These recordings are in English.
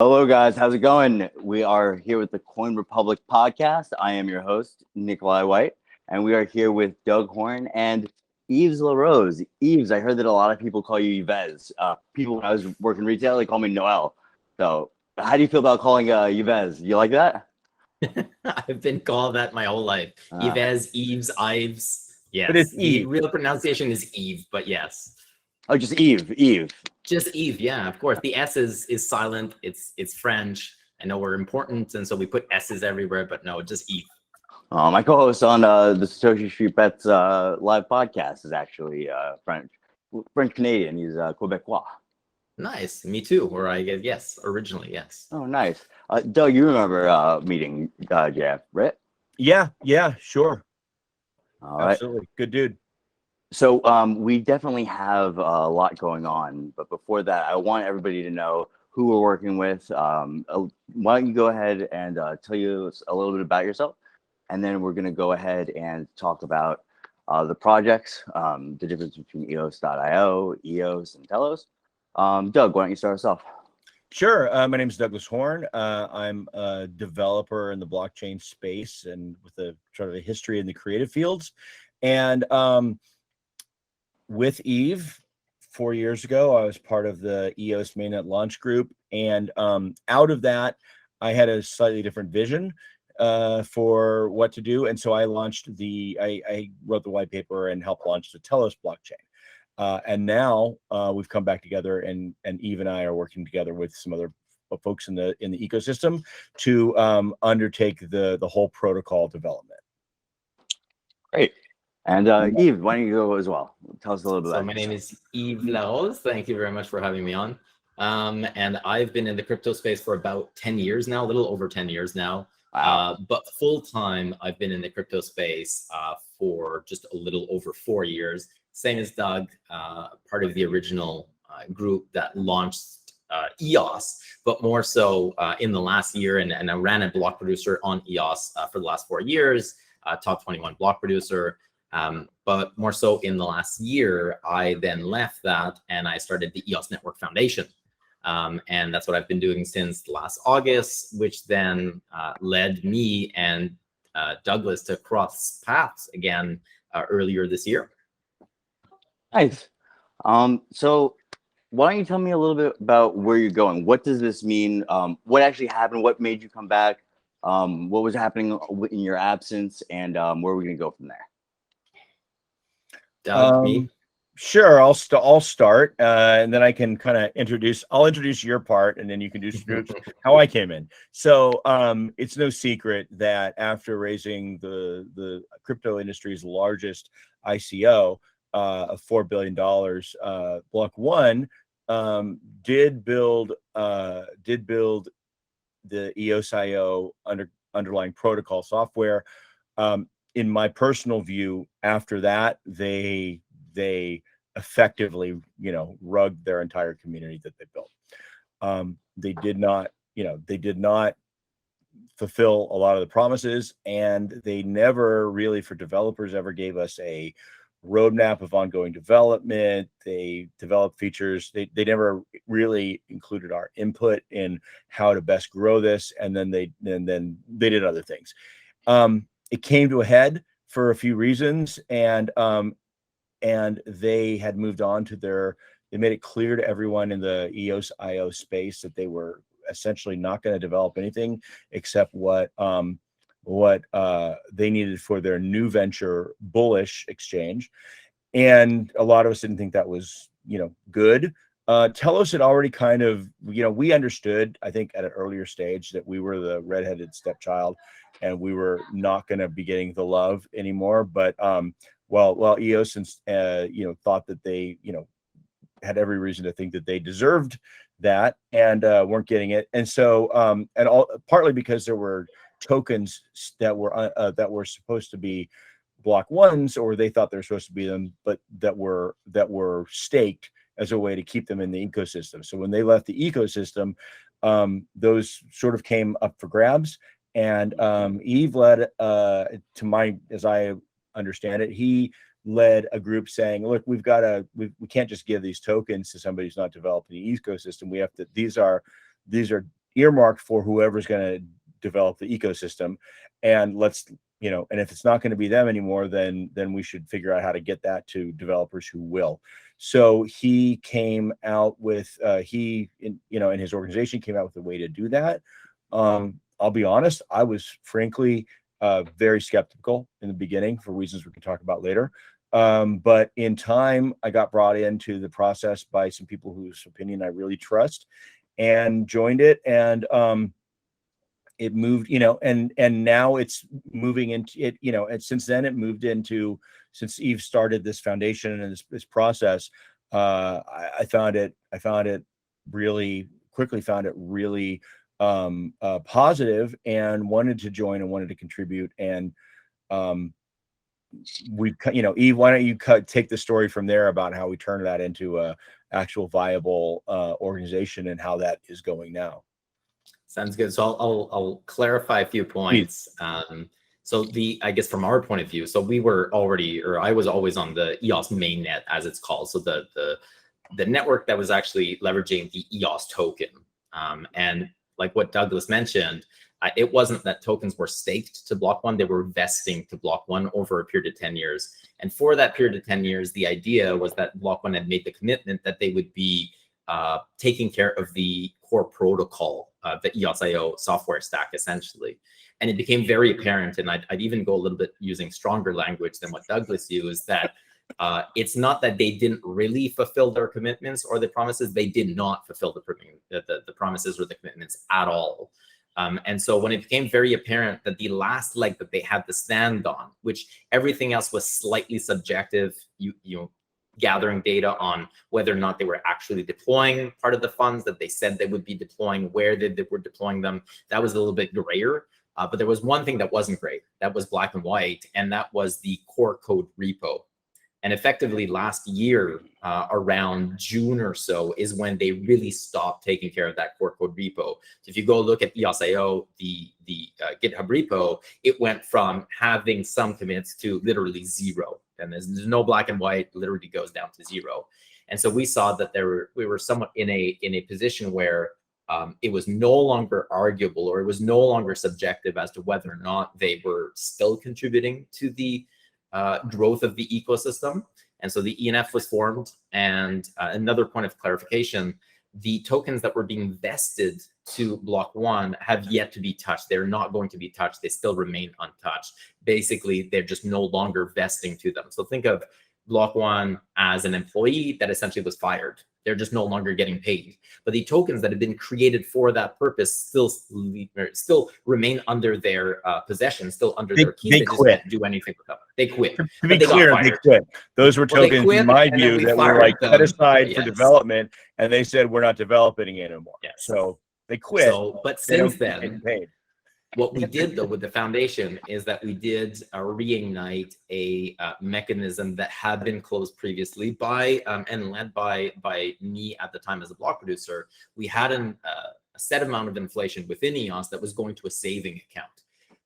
Hello, guys. How's it going? We are here with the TheCoinRepublic podcast. I am your host, Nikolai White, and we are here with Doug Horn and Yves La Rose. Yves, I heard that a lot of people call you Yves. People, when I was working retail, they call me Noel. So how do you feel about calling Yves? You like that? I've been called that my whole life. Yves, Yves, Ives. Yes. But it's the Eve. real pronunciation is Eve, but yes. Oh, just Eve. Just Eve, yeah, of course. The S is silent. It's French. I know we're important, and so we put S's everywhere, but no, just Eve. My co-host on the Satoshi Street Bets live podcast is actually French Canadian. He's Quebecois. Nice. Me too. Or I guess, yes, originally, yes. Oh, nice. Doug, you remember meeting Jeff, right? Yeah, sure. All right. Absolutely. Good dude. So we definitely have a lot going on, but before that, I want everybody to know who we're working with. Why don't you go ahead and tell you a little bit about yourself, and then we're going to go ahead and talk about the projects, the difference between EOS.io, EOS, and Telos. Doug, why don't you start us off? Sure. My name is Douglas Horn. I'm a developer in the blockchain space and with a sort of a history in the creative fields. And with Eve, 4 years ago, I was part of the EOS mainnet launch group. And out of that, I had a slightly different vision for what to do. And so I launched I wrote the white paper and helped launch the Telos blockchain. And now we've come back together, and Eve and I are working together with some other folks in the ecosystem to undertake the whole protocol development. Great. And Eve, why don't you go as well? Tell us a little bit about my name is Yves La Rose. Thank you very much for having me on. And I've been in the crypto space for about 10 years now, a little over 10 years now. Wow. But full time, I've been in the crypto space for just a little over 4 years. Same as Doug, part of the original group that launched EOS, but more so in the last year. And I ran a block producer on EOS for the last 4 years, top 21 block producer. But more so in the last year, I then left that and I started the EOS Network Foundation. And that's what I've been doing since last August, which then led me and Douglas to cross paths again earlier this year. Nice. So why don't you tell me a little bit about where you're going? What does this mean? What actually happened? What made you come back? What was happening in your absence? And where are we going to go from there? Doug, me? Sure, I'll start, and then I can kind of I'll introduce your part, and then you can do how I came in. So it's no secret that after raising the crypto industry's largest ICO of $4 billion, Block One did build the EOSio underlying protocol software. In my personal view, after that, they effectively, rugged their entire community that they built. They did not fulfill a lot of the promises, and they never really, for developers, ever gave us a roadmap of ongoing development. They developed features. They never really included our input in how to best grow this, and then they did other things. It came to a head for a few reasons, and they had moved on to they made it clear to everyone in the EOSio space that they were essentially not going to develop anything except what they needed for their new venture, Bullish Exchange. And a lot of us didn't think that was, good. Telos had already kind of, we understood, I think at an earlier stage, that we were the redheaded stepchild and we were not going to be getting the love anymore. But while EOS thought that they, had every reason to think that they deserved that and weren't getting it. And so, partly because there were tokens that were supposed to be Block Ones, or they thought they were supposed to be them, but that were staked as a way to keep them in the ecosystem. So when they left the ecosystem, those sort of came up for grabs. And Eve led, as I understand it, he led a group saying, look, we can't just give these tokens to somebody who's not developing the ecosystem. We have to, these are earmarked for whoever's going to develop the ecosystem, and let's, you know, and if it's not going to be them anymore, then we should figure out how to get that to developers who will. So he came out with and his organization came out with a way to do that. I'll be honest, I was frankly very skeptical in the beginning for reasons we can talk about later. But in time, I got brought into the process by some people whose opinion I really trust, and joined it. And it moved, and now it's moving into it, and since then it moved into, since Eve started this foundation and this process, I quickly found it really positive, and wanted to join and wanted to contribute. And Eve, why don't you take the story from there about how we turned that into a actual viable organization and how that is going now. Sounds good. So I'll clarify a few points. So I guess from our point of view, so we were already, or I was always on the EOS mainnet, as it's called. So the network that was actually leveraging the EOS token. And like what Douglas mentioned, it wasn't that tokens were staked to Block One, they were vesting to Block One over a period of 10 years. And for that period of 10 years, the idea was that Block One had made the commitment that they would be taking care of the core protocol, the EOSio software stack, essentially. And it became very apparent, and I'd even go a little bit using stronger language than what Douglas used, that it's not that they didn't really fulfill their commitments or the promises. They did not fulfill the promises or the commitments at all. And so when it became very apparent that the last leg that they had to stand on, which everything else was slightly subjective, gathering data on whether or not they were actually deploying part of the funds that they said they would be deploying, where they were deploying them, that was a little bit grayer. But there was one thing that wasn't great, that was black and white, and that was the core code repo. And effectively last year, around June or so, is when they really stopped taking care of that core code repo. So if you go look at EOSio, the GitHub repo, it went from having some commits to literally zero. And there's no black and white, literally goes down to zero. And so we saw that we were somewhat in a position where it was no longer arguable, or it was no longer subjective as to whether or not they were still contributing to the growth of the ecosystem. And so the ENF was formed. And another point of clarification, the tokens that were being vested to Block One have yet to be touched. They're not going to be touched. They still remain untouched. Basically, they're just no longer vesting to them. So think of Block One as an employee that essentially was fired. They're just no longer getting paid. But the tokens that have been created for that purpose still remain under their possession, still under their keep. They just quit. can't do anything with them. They quit. To be clear, they quit. Those were tokens, in my view, that were like set aside for development, and they said we're not developing it anymore. Yes. So they quit. So, but since then, what we did though with the foundation is that we did reignite a mechanism that had been closed previously by and led by me at the time as a block producer. We had a set amount of inflation within EOS that was going to a saving account.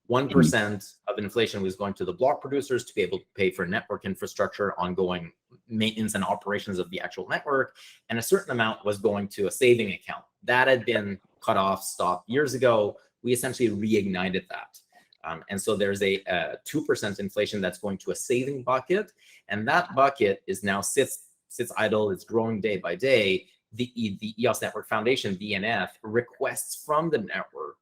1% of inflation was going to the block producers to be able to pay for network infrastructure, ongoing maintenance and operations of the actual network, and a certain amount was going to a saving account. That had been cut off, stopped years ago. We essentially reignited that. And so there's a 2% inflation that's going to a saving bucket. And that bucket is now sits idle. It's growing day by day. The EOS Network Foundation, BNF, requests from the network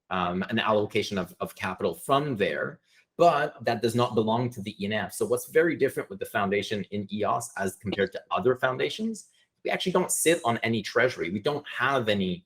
an allocation of capital from there, but that does not belong to the ENF. So what's very different with the foundation in EOS as compared to other foundations, we actually don't sit on any treasury. We don't have any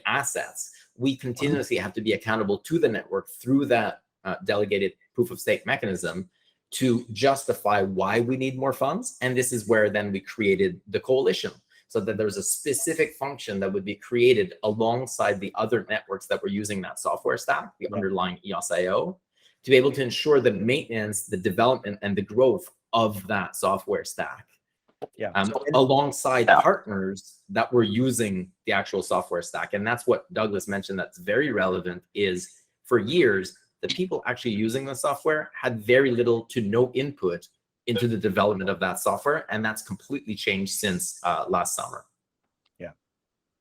assets. We continuously have to be accountable to the network through that delegated proof of stake mechanism to justify why we need more funds. And this is where then we created the coalition, so that there's a specific function that would be created alongside the other networks that were using that software stack, the underlying EOSio, to be able to ensure the maintenance, the development, and the growth of that software stack. Alongside partners that were using the actual software stack. And that's what Douglas mentioned that's very relevant, is for years, the people actually using the software had very little to no input into the development of that software. And that's completely changed since last summer.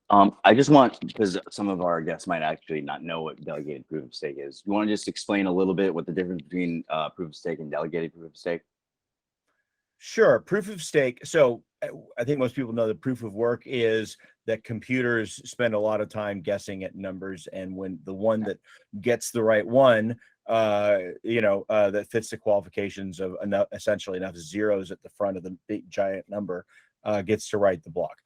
I just want, because some of our guests might actually not know what delegated proof of stake is. You want to just explain a little bit what the difference between proof of stake and delegated proof of stake? Sure. Proof of stake. So I think most people know that proof of work is that computers spend a lot of time guessing at numbers, and when the one that gets the right one, that fits the qualifications of essentially enough zeros at the front of the big giant number, gets to write the block,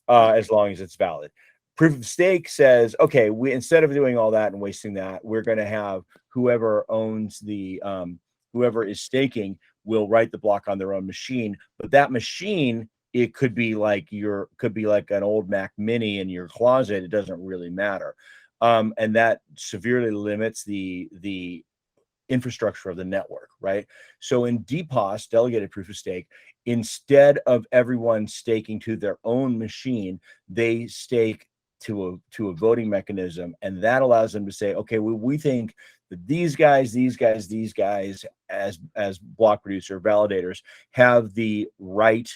as long as it's valid. Proof of stake says, okay, we, instead of doing all that and wasting that, we're going to have whoever owns the whoever is staking will write the block on their own machine. But that machine, it could be like an old Mac Mini in your closet. It doesn't really matter, and that severely limits the infrastructure of the network, right? So in DPoS, delegated proof of stake, instead of everyone staking to their own machine, they stake to a voting mechanism, and that allows them to say, okay, we think that these guys, as block producer validators, have the right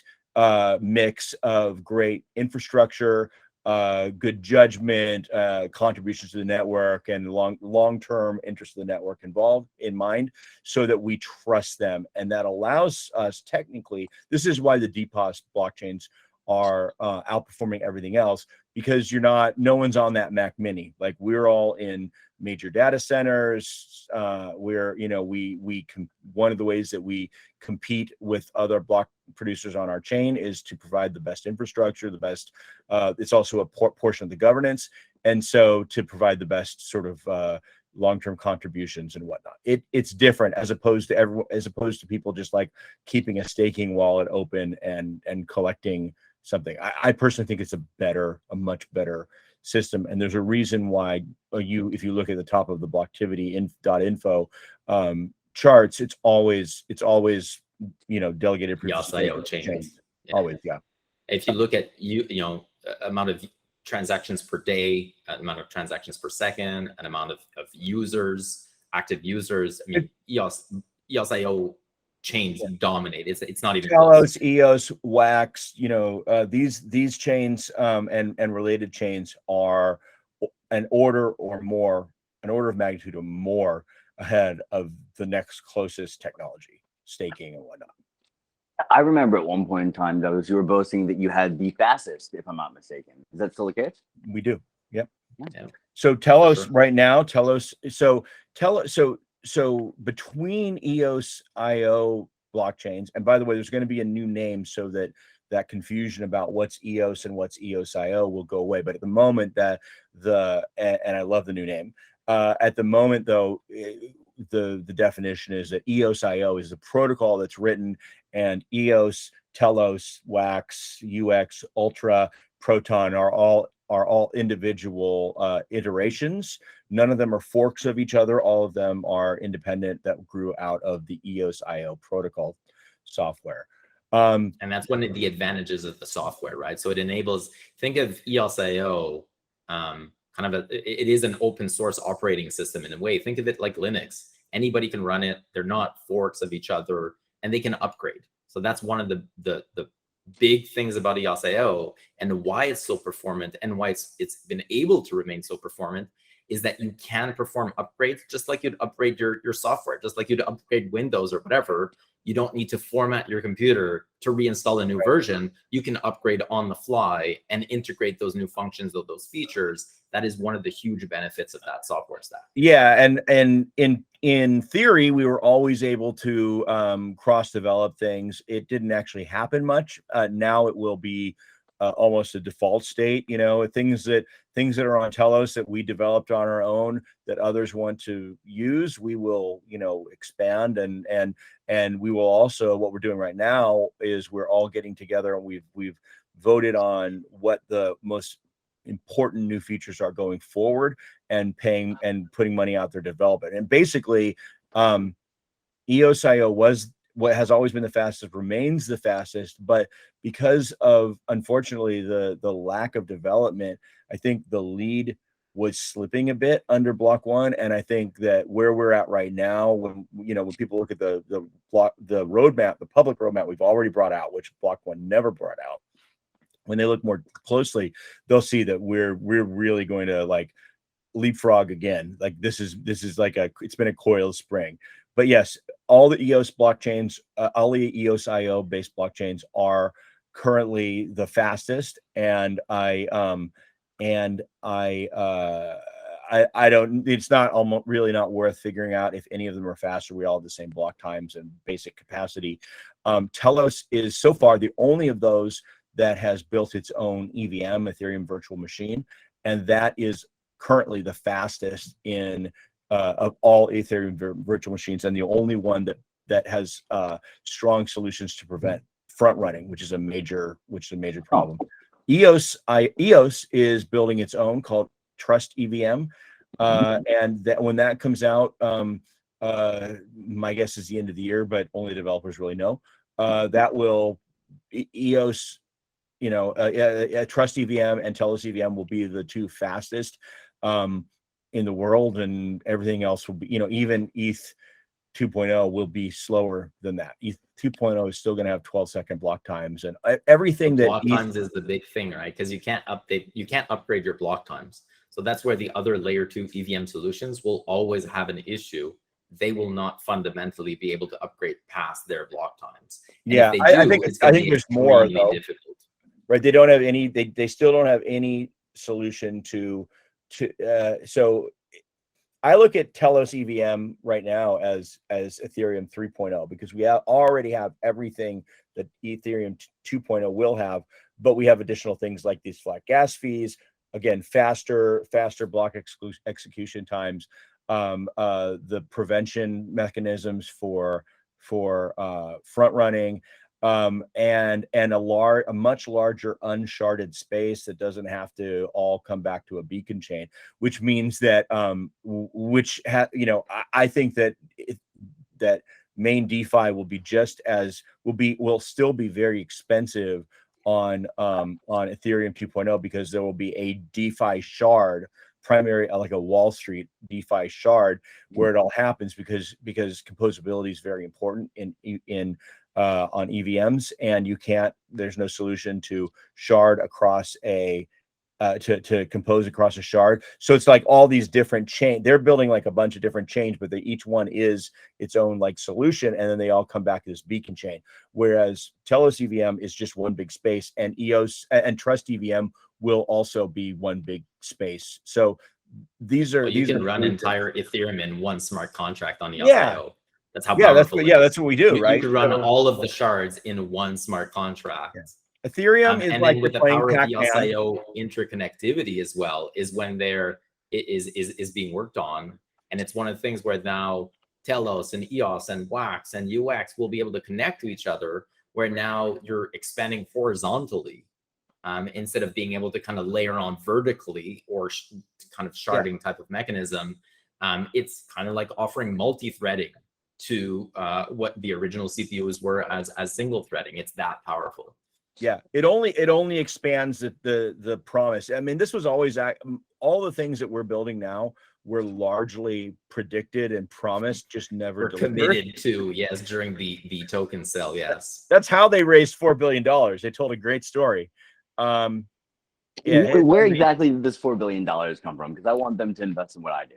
mix of great infrastructure, good judgment, contributions to the network, and long-term interest of the network involved in mind, so that we trust them. And that allows us, technically, this is why the DPoS blockchains are outperforming everything else, because no one's on that Mac Mini. Like, we're all in major data centers. One of the ways that we compete with other block producers on our chain is to provide the best infrastructure, the best, it's also a portion of the governance. And so to provide the best sort of long-term contributions and whatnot. It's different as opposed to people just like keeping a staking wallet open and collecting something. I personally think it's a much better system, and there's a reason why if you look at the top of the Blocktivity.info charts, it's always delegated proof of stake chains. Yeah. Always, yeah. If you look at amount of transactions per day, amount of transactions per second, an amount of users, active users. I mean, EOSio chains dominate. It's not even Telos, EOS, Wax, these chains and related chains are an order of magnitude or more ahead of the next closest technology, staking and whatnot. I remember at one point in time, Douglas, you were boasting that you had the fastest, if I'm not mistaken. Is that still the case? We do. Yep. Yeah. So Telos right now, so between EOSio blockchains, and by the way, there's going to be a new name so that confusion about what's EOS and what's EOSio will go away. But at the moment, and I love the new name. At the moment, though, the definition is that EOSio is the protocol that's written, and EOS, Telos, Wax, UX, Ultra, Proton are all individual iterations. None of them are forks of each other. All of them are independent that grew out of the EOSio protocol software. And that's one of the advantages of the software, right? So it enables, think of EOSio, it is an open source operating system in a way. Think of it like Linux. Anybody can run it. They're not forks of each other, and they can upgrade. So that's one of the big things about EOSio, and why it's so performant, and why it's been able to remain so performant, is that you can perform upgrades just like you'd upgrade your software, just like you'd upgrade Windows or whatever. You don't need to format your computer to reinstall a new version. You can upgrade on the fly and integrate those new functions of those features. That is one of the huge benefits of that software stack. Yeah, and in theory, we were always able to cross-develop things. It didn't actually happen much. Now it will be almost a default state. Things that are on Telos that we developed on our own that others want to use, we will expand, and we will also, what we're doing right now is we're all getting together, and we've voted on what the most important new features are going forward, and putting money out there to develop it. And basically, EOSio was what has always been the fastest, remains the fastest, but because of, unfortunately, the lack of development, I think the lead was slipping a bit under Block One. And I think that where we're at right now, when people look at the roadmap, the public roadmap we've already brought out, which Block One never brought out, when they look more closely, they'll see that we're really going to like leapfrog again. Like this is like it's been a coiled spring. But yes, all the EOS blockchains, all the EOSio based blockchains are currently the fastest, and I don't, it's not almost really not worth figuring out if any of them are faster. We all have the same block times and basic capacity. Telos is so far the only of those that has built its own EVM, Ethereum virtual machine, and that is currently the fastest in of all Ethereum virtual machines, and the only one that has strong solutions to prevent front running, which is a major problem. EOS is building its own called Trust EVM, and that when that comes out, my guess is the end of the year, but only developers really know. That will EOS, Trust EVM and Telos EVM will be the two fastest in the world, and everything else will be, even ETH 2.0 will be slower than that. ETH 2.0 is still going to have 12-second block times, and everything that block times is the big thing, right? Because you can't upgrade your block times. So that's where the other layer 2 EVM solutions will always have an issue. They will not fundamentally be able to upgrade past their block times. And yeah, I think there's more though. Difficult. Right? They don't have any. They still don't have any solution to. So I look at Telos EVM right now as Ethereum 3.0, because we already have everything that Ethereum 2.0 will have, but we have additional things like these flat gas fees, again, faster block execution times, the prevention mechanisms for front running, and a much larger uncharted space that doesn't have to all come back to a beacon chain, which means that I think that that main DeFi will still be very expensive on Ethereum 2.0, because there will be a DeFi shard, primary, like a Wall Street DeFi shard, where it all happens, because composability is very important on EVMs, and there's no solution to shard across to compose across a shard. So it's like all these different chains. They're building like a bunch of different chains, but each one is its own like solution, and then they all come back to this beacon chain. Whereas Telos EVM is just one big space, and EOS and Trust EVM will also be one big space. So these are you can run entire Ethereum in one smart contract on EOSio. Yeah. That's how powerful that's what we do, right? You can run all of the shards in one smart contract. Yeah. Ethereum is and like then with the power of EOSio interconnectivity as well is when is being worked on. And it's one of the things where now Telos and EOS and WAX and UX will be able to connect to each other, where now you're expanding horizontally instead of being able to kind of layer on vertically or kind of sharding type of mechanism. It's kind of like offering multi-threading to what the original CPUs were as single threading. It's that powerful. Yeah, it only expands the promise. I mean, this was always all the things that we're building now were largely predicted and promised, just never delivered. Committed to, yes, during the token sale, yes. That's how they raised $4 billion. They told a great story. Where exactly did this $4 billion come from? Because I want them to invest in what I do.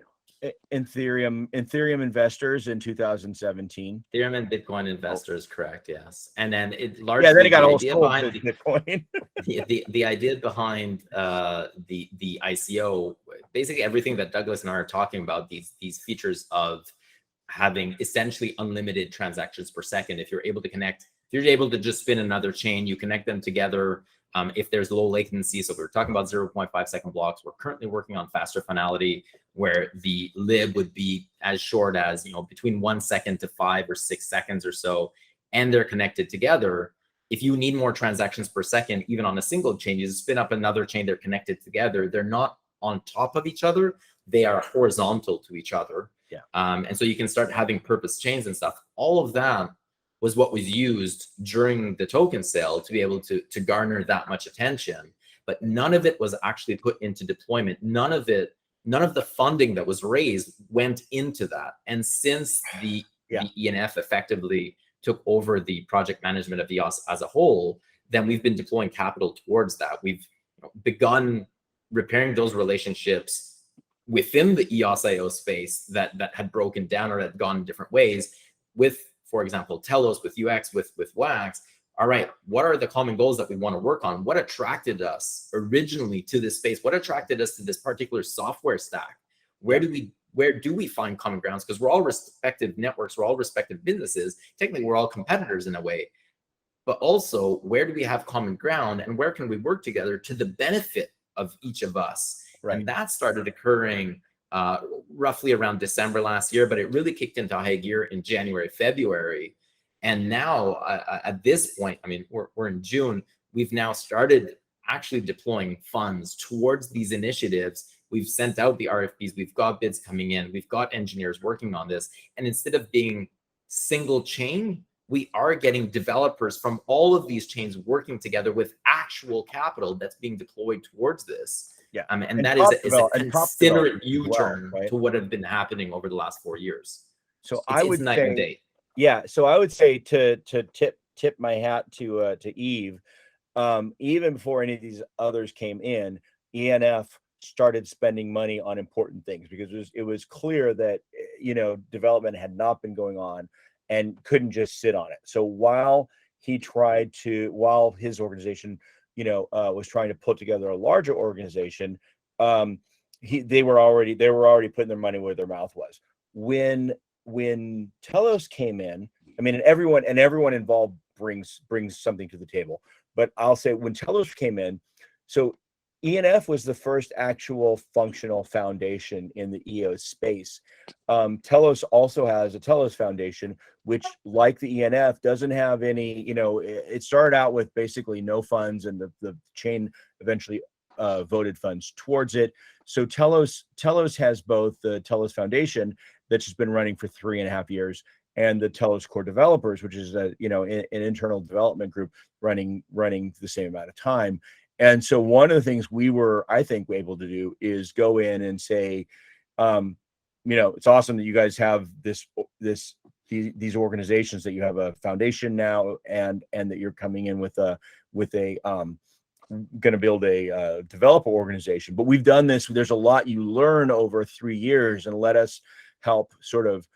Ethereum investors in 2017. Ethereum and Bitcoin investors, correct? Yes, and then it largely then it got all sold to Bitcoin. the idea behind the ICO, basically everything that Douglas and I are talking about, these features of having essentially unlimited transactions per second. If you're able to connect, if you're able to just spin another chain, you connect them together. If there's low latency, so we're talking about 0.5 second blocks. We're currently working on faster finality, where the lib would be as short as between 1 second to 5 or 6 seconds or so, and they're connected together. If you need more transactions per second, even on a single chain, you spin up another chain. They're connected together. They're not on top of each other. They are horizontal to each other. Yeah. And so you can start having purpose chains and stuff. All of that was what was used during the token sale to be able to garner that much attention. But none of it was actually put into deployment. None of the funding that was raised went into that. And since the ENF effectively took over the project management of EOS as a whole, then we've been deploying capital towards that. We've begun repairing those relationships within the EOSio space that had broken down or had gone different ways with, for example, Telos, with UX, with Wax. All right, what are the common goals that we want to work on? What attracted us originally to this space? What attracted us to this particular software stack? Where do we find common grounds? Because we're all respective networks, we're all respective businesses. Technically, we're all competitors in a way. But also, where do we have common ground, and where can we work together to the benefit of each of us? Right. And that started occurring roughly around December last year, but it really kicked into high gear in January, February. And now at this point, I mean, we're in June, we've now started actually deploying funds towards these initiatives. We've sent out the RFPs, we've got bids coming in, we've got engineers working on this. And instead of being single chain, we are getting developers from all of these chains working together with actual capital that's being deployed towards this. Yeah, and that is a considerate U-turn to what had been happening over the last 4 years. So I would say, yeah. So I would say to tip my hat to Yves, even before any of these others came in, ENF started spending money on important things because it was clear that development had not been going on and couldn't just sit on it. So while his organization was trying to put together a larger organization, they were already putting their money where their mouth was. When Telos came in, I mean, and everyone involved brings something to the table. But I'll say when Telos came in, so ENF was the first actual functional foundation in the EOS space. Telos also has a Telos Foundation, which, like the ENF, doesn't have any, it started out with basically no funds, and the chain eventually voted funds towards it. So Telos has both the Telos Foundation that's just been running for 3.5 years, and the Telos Core Developers, which is an internal development group running the same amount of time. And so one of the things we were, I think, able to do is go in and say, it's awesome that you guys have these organizations, that you have a foundation now, and that you're coming in with a going to build a developer organization. But we've done this. There's a lot you learn over 3 years, and let us help sort of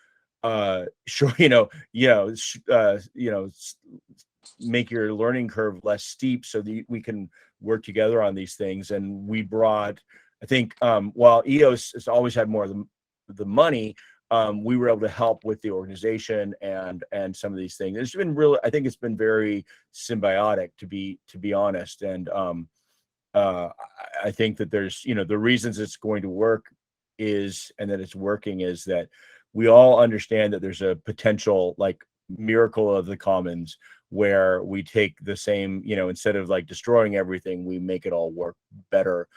make your learning curve less steep so that we can work together on these things. And we brought, I think, while EOS has always had more of the money, we were able to help with the organization and some of these things. It's been really, I think it's been very symbiotic, to be honest. And I think that there's, the reasons it's going to work and that it's working is that we all understand that there's a potential like miracle of the commons, where we take the same, instead of like destroying everything, we make it all work better,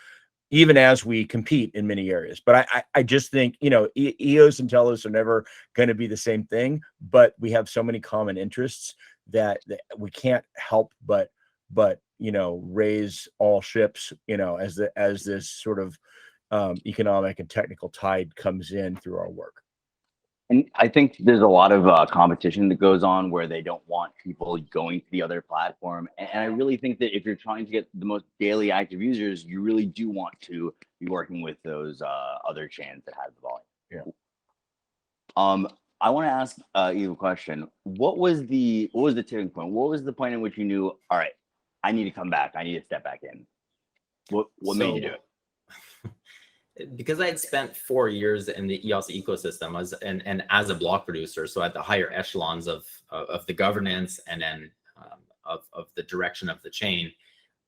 even as we compete in many areas. But I just think, EOS and Telos are never going to be the same thing, but we have so many common interests that we can't help but raise all ships, as this sort of economic and technical tide comes in through our work. And I think there's a lot of competition that goes on where they don't want people going to the other platform. And I really think that if you're trying to get the most daily active users, you really do want to be working with those other chains that have the volume. Yeah. I want to ask you a question. What was the tipping point? What was the point in which you knew, all right, I need to come back. I need to step back in. What made you do it? Because I had spent 4 years in the EOS ecosystem as a block producer, so at the higher echelons of the governance and then of the direction of the chain,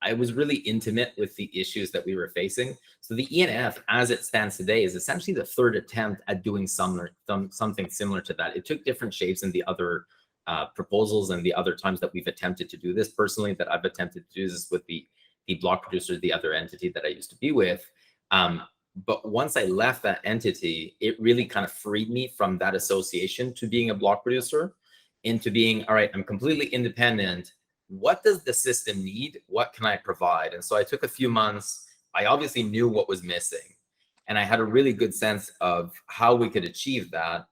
I was really intimate with the issues that we were facing. So the ENF, as it stands today, is essentially the third attempt at doing something similar to that. It took different shapes in the other proposals and the other times that we've attempted to do this. Personally, that I've attempted to do this with the block producer, the other entity that I used to be with. But once I left that entity, it really kind of freed me from that association to being a block producer into being, all right, I'm completely independent. What does the system need? What can I provide? And so I took a few months. I obviously knew what was missing, and I had a really good sense of how we could achieve that.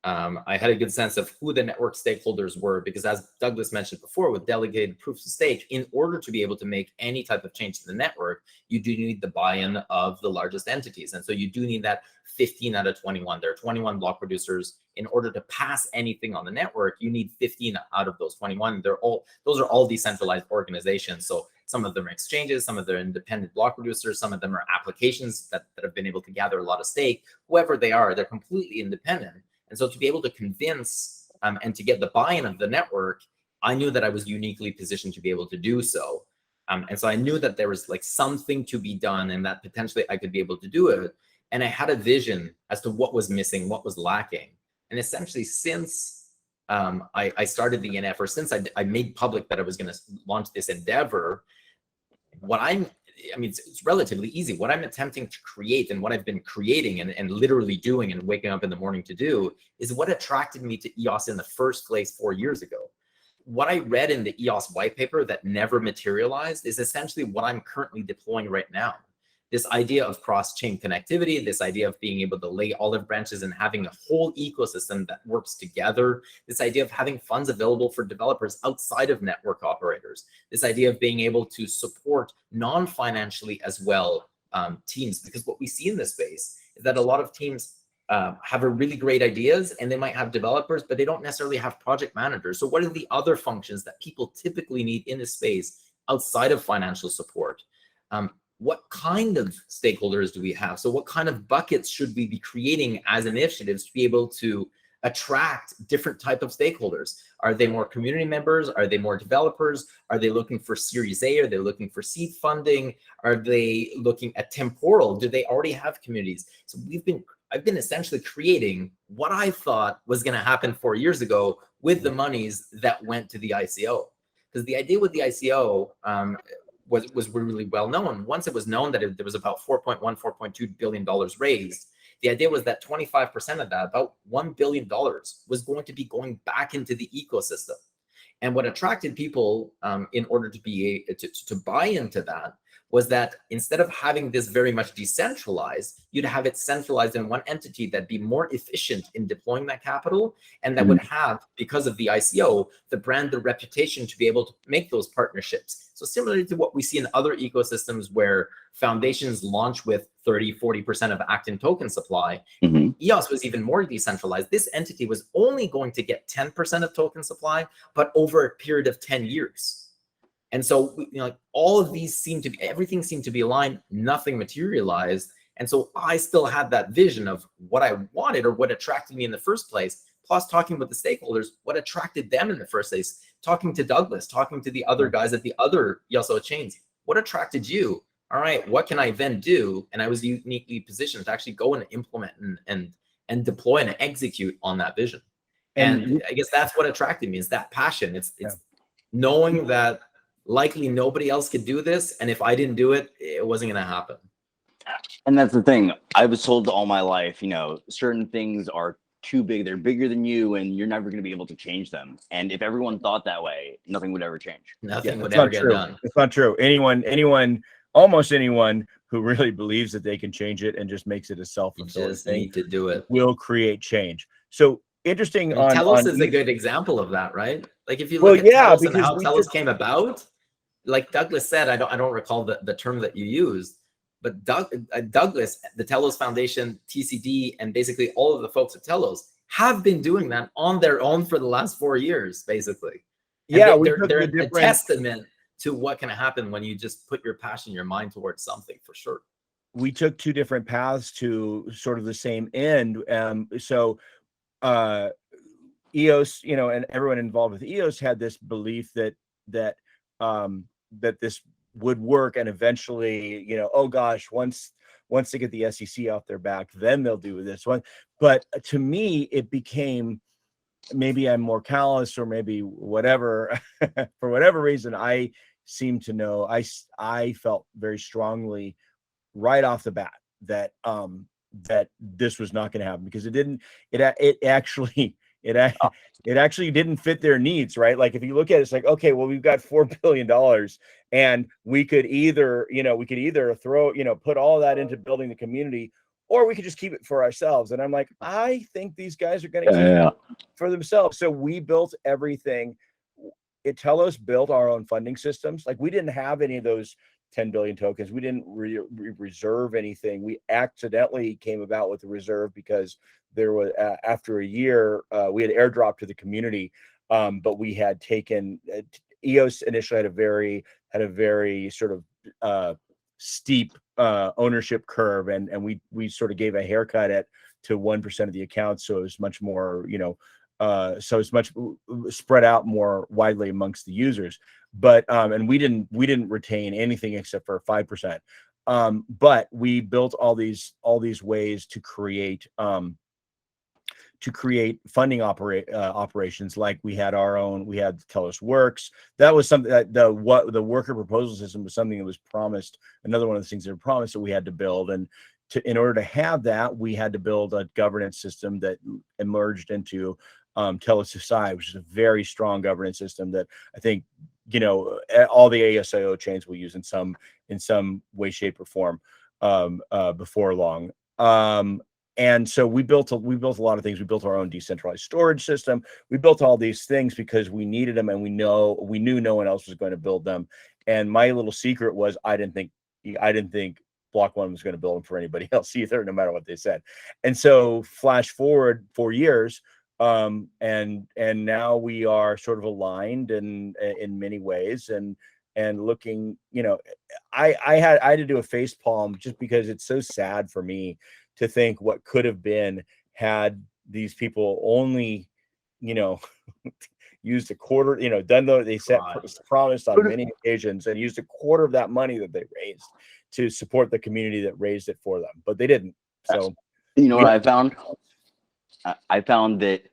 I had a good sense of who the network stakeholders were, because as Douglas mentioned before, with delegated proofs of stake, in order to be able to make any type of change to the network, you do need the buy-in of the largest entities. And so you do need that 15 out of 21. There are 21 block producers. In order to pass anything on the network, you need 15 out of those 21. Those are all decentralized organizations. So some of them are exchanges, some of them are independent block producers, some of them are applications that have been able to gather a lot of stake. Whoever they are, they're completely independent. And so to be able to convince and to get the buy-in of the network, I knew that I was uniquely positioned to be able to do so. And so I knew that there was like something to be done and that potentially I could be able to do it. And I had a vision as to what was missing, what was lacking. And essentially since I started the NF, or since I made public that I was going to launch this endeavor, it's relatively easy. What I'm attempting to create and what I've been creating and literally doing and waking up in the morning to do is what attracted me to EOS in the first place 4 years ago. What I read in the EOS white paper that never materialized is essentially what I'm currently deploying right now. This idea of cross-chain connectivity, this idea of being able to lay olive branches and having a whole ecosystem that works together, this idea of having funds available for developers outside of network operators, this idea of being able to support non-financially as well teams, because what we see in this space is that a lot of teams have a really great ideas and they might have developers, but they don't necessarily have project managers. So what are the other functions that people typically need in this space outside of financial support? What kind of stakeholders do we have? So what kind of buckets should we be creating as initiatives to be able to attract different type of stakeholders? Are they more community members? Are they more developers? Are they looking for Series A? Are they looking for seed funding? Are they looking at temporal? Do they already have communities? So I've been essentially creating what I thought was going to happen 4 years ago with the monies that went to the ICO. Because the idea with the ICO, was really well known. Once it was known that there was about $4.2 billion raised, the idea was that 25% of that, about $1 billion, was going to be going back into the ecosystem. And what attracted people in order to buy into that was that instead of having this very much decentralized, you'd have it centralized in one entity that'd be more efficient in deploying that capital, and that would have, because of the ICO, the brand, the reputation to be able to make those partnerships. So similarly to what we see in other ecosystems where foundations launch with 30-40% of active token supply, EOS was even more decentralized. This entity was only going to get 10% of token supply, but over a period of 10 years. And so, all of these everything seemed to be aligned, nothing materialized. And so I still had that vision of what I wanted or what attracted me in the first place, plus talking with the stakeholders, what attracted them in the first place, talking to Douglas, talking to the other guys at the other EOSO chains. What attracted you? All right, what can I then do? And I was uniquely positioned to actually go and implement and deploy and execute on that vision. And I guess that's what attracted me, is that passion. It's knowing that likely nobody else could do this, and if I didn't do it, it wasn't going to happen. And that's the thing. I was told all my life, certain things are too big. They're bigger than you, and you're never going to be able to change them. And if everyone thought that way, nothing would ever change. Nothing would ever get done. It's not true. Almost anyone who really believes that they can change it and just makes it a self-fulfilling thing, need to do it, will create change. So interesting. Telos is a good example of that, right? Like if you look at Telos and how Telos came about, like Douglas said, I don't recall the term that you used, but Douglas, the Telos Foundation, TCD, and basically all of the folks at Telos have been doing that on their own for the last 4 years, basically. And they're a testament to what can happen when you just put your passion, your mind towards something, for sure. We took two different paths to sort of the same end. EOS, and everyone involved with EOS had this belief that this would work, and eventually, oh gosh, once they get the SEC off their back, then they'll do this one. But to me, it became, maybe I'm more callous, or maybe whatever, for whatever reason, I seem to know, I felt very strongly right off the bat that this was not going to happen, because it actually didn't fit their needs, right? Like if you look at it, it's like, okay, well, we've got $4 billion, and we could either throw, put all that into building the community, or we could just keep it for ourselves. And I'm like, I think these guys are going to keep it for themselves. So we built everything. Telos built our own funding systems. Like, we didn't have any of those 10 billion tokens. We didn't reserve anything. We accidentally came about with the reserve because there was, after a year, we had airdropped to the community, but we had taken, EOS initially had a very sort of steep ownership curve, and we sort of gave a haircut to 1% of the accounts, so it was much more, so it's much spread out more widely amongst the users. But and we didn't retain anything except for 5%. But we built all these ways to create funding operations. Like, we had Telos Works. That was something that the worker proposal system was something that was promised. Another one of the things that were promised that we had to build. And in order to have that, we had to build a governance system that emerged into Telos Society, which is a very strong governance system that I think, all the EOSio chains will use in some way, shape, or form before long. And so we built a lot of things. We built our own decentralized storage system. We built all these things because we needed them, and we knew no one else was going to build them. And my little secret was I didn't think Block One was going to build them for anybody else either, no matter what they said. And so flash forward 4 years, and now we are sort of aligned in many ways, and looking, I had to do a face palm just because it's so sad for me to think what could have been had these people only, used a quarter, done though they set promised on many occasions, and used a quarter of that money that they raised to support the community that raised it for them, but they didn't. So, what I found? I found that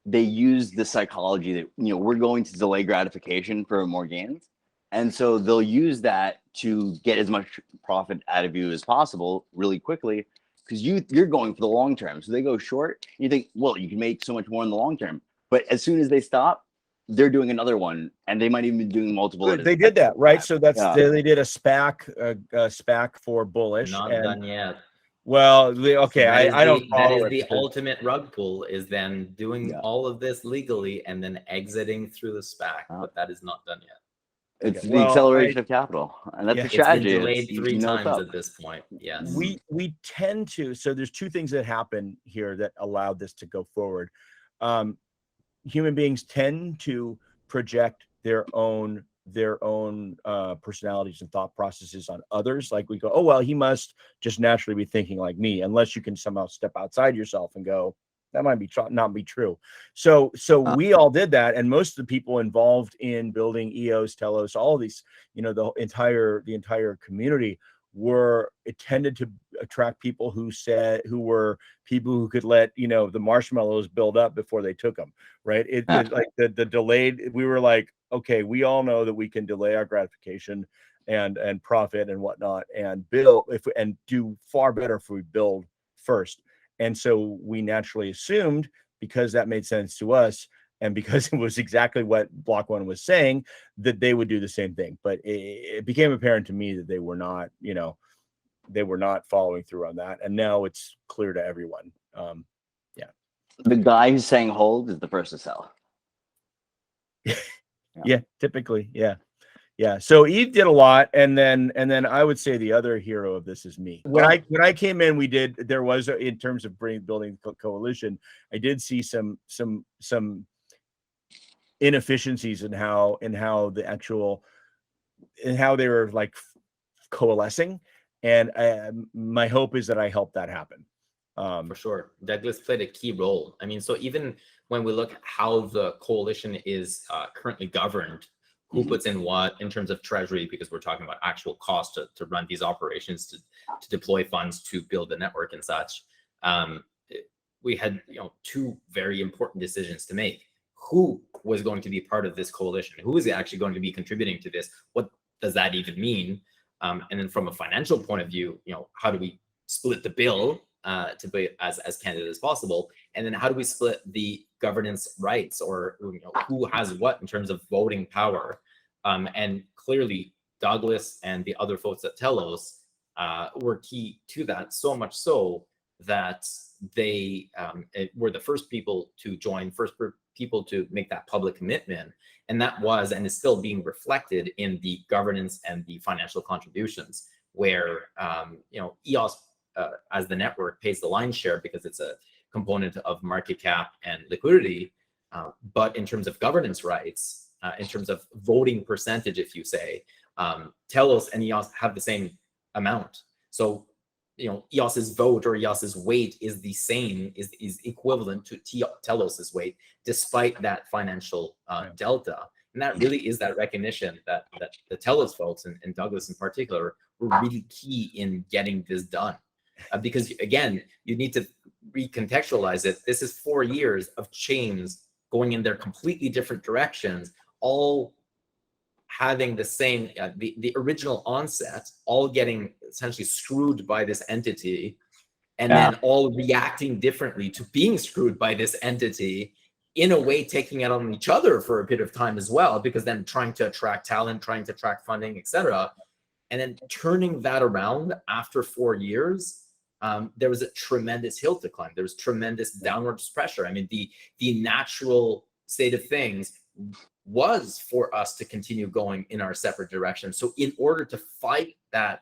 they used the psychology that, we're going to delay gratification for more gains. And so they'll use that to get as much profit out of you as possible really quickly, because you're going for the long term. So they go short. You think, well, you can make so much more in the long term. But as soon as they stop, they're doing another one, and they might even be doing multiple. They did that, right? So that's they did a SPAC for bullish. Not done yet. Well, okay, I don't follow it. The ultimate rug pull is then doing all of this legally and then exiting through the SPAC, but that is not done yet. It's the acceleration of capital, and that's the strategy. It's been delayed 3 times at this point. Yes. We tend to. So there's 2 things that happen here that allowed this to go forward. Human beings tend to project their own personalities and thought processes on others. Like, we go, oh well, he must just naturally be thinking like me, unless you can somehow step outside yourself and go, that might not be true. So we all did that, and most of the people involved in building EOS, Telos, all of these, the entire community it tended to attract people who were people who could let the marshmallows build up before they took them, right? It like the delayed. We were like, okay, we all know that we can delay our gratification and profit and whatnot, and build and do far better if we build first. And so we naturally assumed, because that made sense to us, and because it was exactly what Block One was saying, that they would do the same thing. But it became apparent to me that they were not, they were not following through on that. And now it's clear to everyone. The guy who's saying hold is the first to sell. Yeah, typically. Yeah. So Eve did a lot, and then I would say the other hero of this is me. When I came in, there was in terms of building coalition, I did see some inefficiencies in how they were like coalescing, and my hope is that I helped that happen. For sure, Douglas played a key role. I mean, so even when we look at how the coalition is currently governed, who puts in what in terms of treasury, because we're talking about actual cost to run these operations, to deploy funds, to build the network and such. We had 2 very important decisions to make. Who was going to be part of this coalition? Who is actually going to be contributing to this? What does that even mean? And then from a financial point of view, how do we split the bill to be as candid as possible? And then how do we split the governance rights, or who has what in terms of voting power? And clearly Douglas and the other folks at Telos were key to that, so much so that they were the first people to join, people to make that public commitment. And that was, and is still being reflected in the governance and the financial contributions, where, EOS as the network pays the lion's share because it's a component of market cap and liquidity. But in terms of governance rights, in terms of voting percentage, if you say, Telos and EOS have the same amount. So, EOS's vote or EOS's weight is the same, is equivalent to Telos's weight, despite that financial delta. And that really is that recognition that the Telos folks, and Douglas in particular, were really key in getting this done. Because again, you need to recontextualize it. This is 4 years of chains going in their completely different directions, all having the same, the original onset, all getting essentially screwed by this entity, and then all reacting differently to being screwed by this entity, in a way taking it on each other for a bit of time as well, because then trying to attract talent, trying to attract funding, etc. And then turning that around after 4 years, there was a tremendous hill to climb. There was tremendous downward pressure. I mean, the natural state of things was for us to continue going in our separate directions. So in order to fight that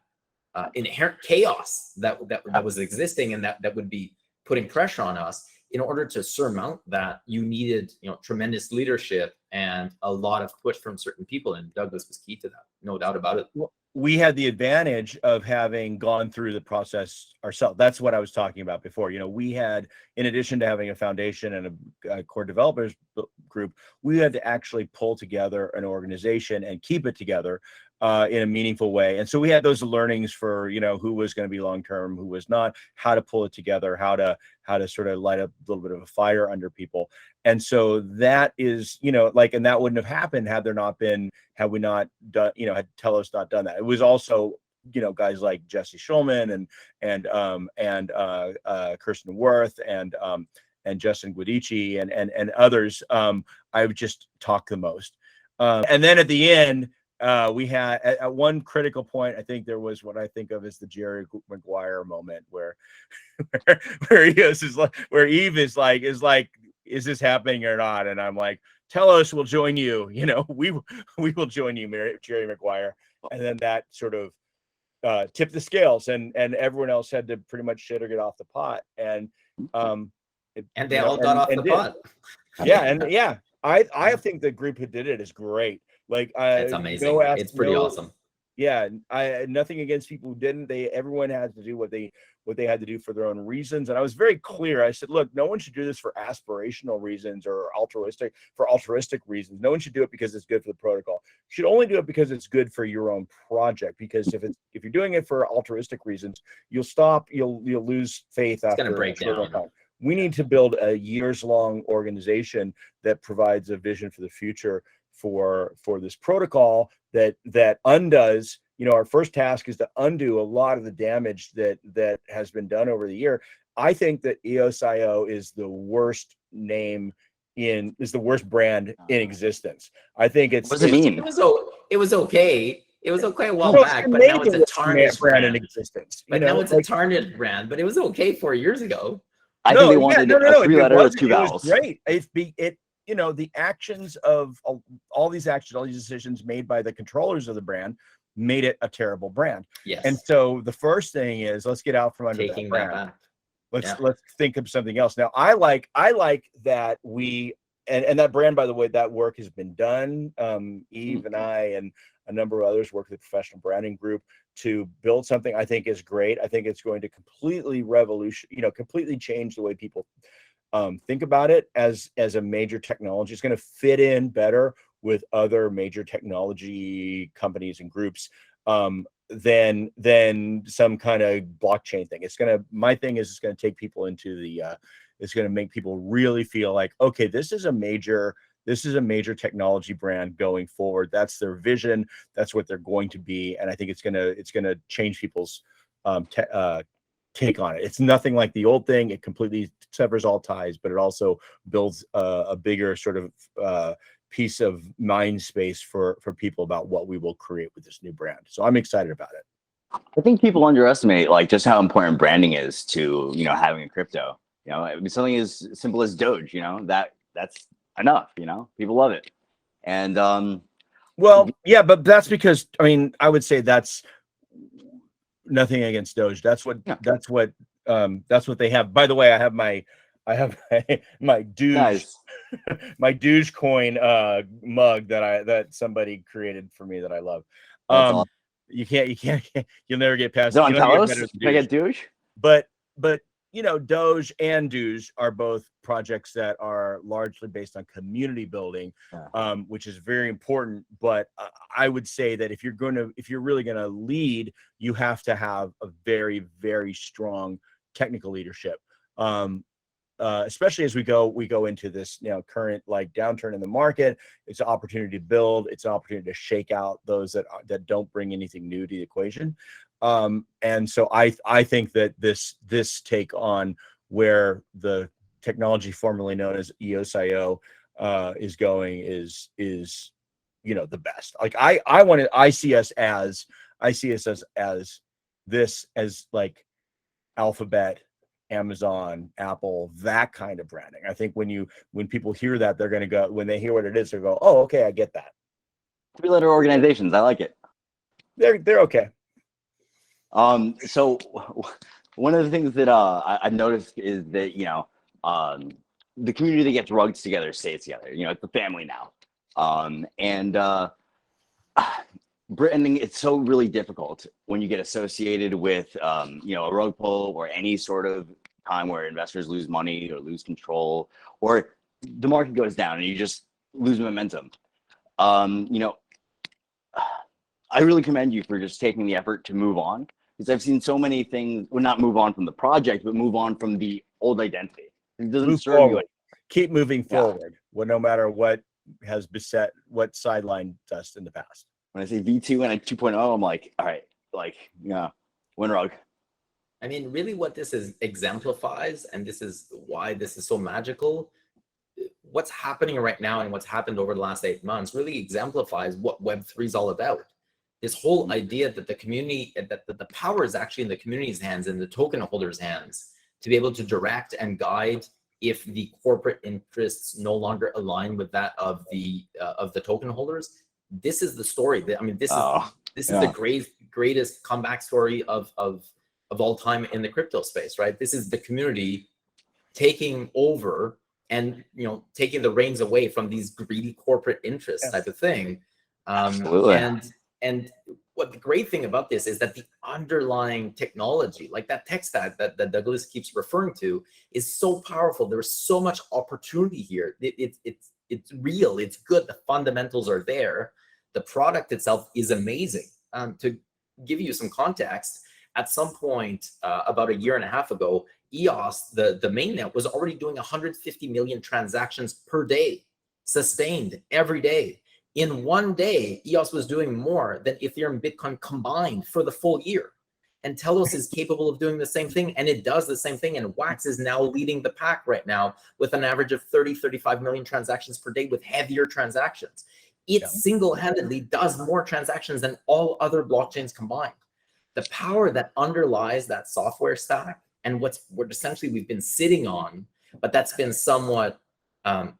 inherent chaos that was existing, and that would be putting pressure on us, in order to surmount that, you needed tremendous leadership and a lot of push from certain people, and Douglas was key to that, no doubt about it. We had the advantage of having gone through the process ourselves. That's what I was talking about before. We had, in addition to having a foundation and a core developers group, we had to actually pull together an organization and keep it together in a meaningful way. And so we had those learnings for, who was going to be long-term, who was not, how to pull it together, how to sort of light up a little bit of a fire under people. And so that is, and that wouldn't have happened had we not done, had Telos not done that. It was also, guys like Jesse Schulman and Kirsten Worth and Justin Guidici and others. I would just talk the most. And then at the end, we had at one critical point, I think there was what I think of as the Jerry Maguire moment, where Yves is like, is this happening or not? And I'm like, Telos will join you. We will join you, Jerry Maguire. And then that sort of tipped the scales, and everyone else had to pretty much shit or get off the pot. And they all got off the pot. I think the group who did it is great. It's amazing. It's pretty awesome. Yeah, I nothing against people who didn't. Everyone had to do what they had to do for their own reasons. And I was very clear. I said, look, no one should do this for aspirational reasons or altruistic reasons. No one should do it because it's good for the protocol. You should only do it because it's good for your own project. Because if you're doing it for altruistic reasons, you'll lose faith after it's gonna break down. Time. We need to build a years-long organization that provides a vision for the future for this protocol that undoes, our first task is to undo a lot of the damage that has been done over the year. I think that EOSio is the worst brand in existence. I think it's. What does it mean? It was okay. It was okay a while back, but now it's a tarnished brand in existence. But now it's a tarnished brand, but it was okay 4 years ago. I think they wanted a 3-letter with 2 vowels. Great. The actions of all these decisions made by the controllers of the brand made it a terrible brand. Yes. And so the first thing is, let's get out from under that brand. Let's think of something else. Now, I like that we and that brand, by the way, that work has been done. Yves and I and a number of others work with the professional branding group to build something I think is great. I think it's going to completely completely change the way people think about it as a major technology. It's going to fit in better with other major technology companies and groups than some kind of blockchain thing. My thing is it's going to take people into it's going to make people really feel like, okay, this is a major technology brand going forward. That's their vision. That's what they're going to be. And I think it's going to change people's take on it. It's nothing like the old thing. It completely severs all ties, but it also builds a bigger sort of piece of mind space for people about what we will create with this new brand. So I'm excited about it. I think people underestimate like just how important branding is to, you know, having a crypto. You know, I mean, something as simple as Doge, you know, that's enough, you know, people love it. And Well, yeah, but that's because, I mean, I would say that's nothing against Doge. That's what yeah, that's what they have. By the way, I have my Doge nice. my Dogecoin mug that somebody created for me that I love. That's awesome. You can't you'll never get past Is it on you'll never get Telos? better than Can I Doge. get Doge? But you know, Doge and Doge are both projects that are largely based on community building, which is very important. But I would say that if you're really gonna lead, you have to have a very, very strong technical leadership. Especially as we go into this, you know, current like downturn in the market. It's an opportunity to build. It's an opportunity to shake out those that don't bring anything new to the equation. And so I think that this take on where the technology formerly known as EOSio is going is you know the best. Like I see us as this as like Alphabet, Amazon, Apple, that kind of branding. I think when people hear that, they're going to go, when they hear what it is, they'll go, oh, okay, I get that. 3-letter organizations, I like it. They're okay. So one of the things that I've noticed is that, you know, the community that gets rugged together stays together. You know, it's the family now. And branding, it's so really difficult when you get associated with, you know, a rug pull or any sort of time where investors lose money or lose control, or the market goes down and you just lose momentum. You know, I really commend you for just taking the effort to move on, because I've seen so many things, well, not move on from the project, but move on from the old identity. It doesn't Move serve forward. you. Keep moving forward. Well, no matter what has beset, what sidelined us in the past. When I say V2 and a 2.0, I'm like, all right, like, yeah, win rug. I mean, really what this is exemplifies, and this is why this is so magical, what's happening right now and what's happened over the last 8 months really exemplifies what Web3 is all about. This whole idea that the community, that the power is actually in the community's hands and the token holders' hands to be able to direct and guide if the corporate interests no longer align with that of the token holders. This is the story. I mean, this is the greatest comeback story of all time in the crypto space, right? This is the community taking over and, you know, taking the reins away from these greedy corporate interests type of thing. Absolutely. And what the great thing about this is that the underlying technology, like that tech stack that Douglas keeps referring to, is so powerful. There's so much opportunity here. It's real. It's good. The fundamentals are there. The product itself is amazing. To give you some context, at some point about 1.5 years ago, EOS, the mainnet, was already doing 150 million transactions per day, sustained every day. In one day, EOS was doing more than Ethereum and Bitcoin combined for the full year. And Telos is capable of doing the same thing, and it does the same thing. And Wax is now leading the pack right now with an average of 35 million transactions per day with heavier transactions. It single-handedly does more transactions than all other blockchains combined. The power that underlies that software stack and what essentially we've been sitting on, but that's been somewhat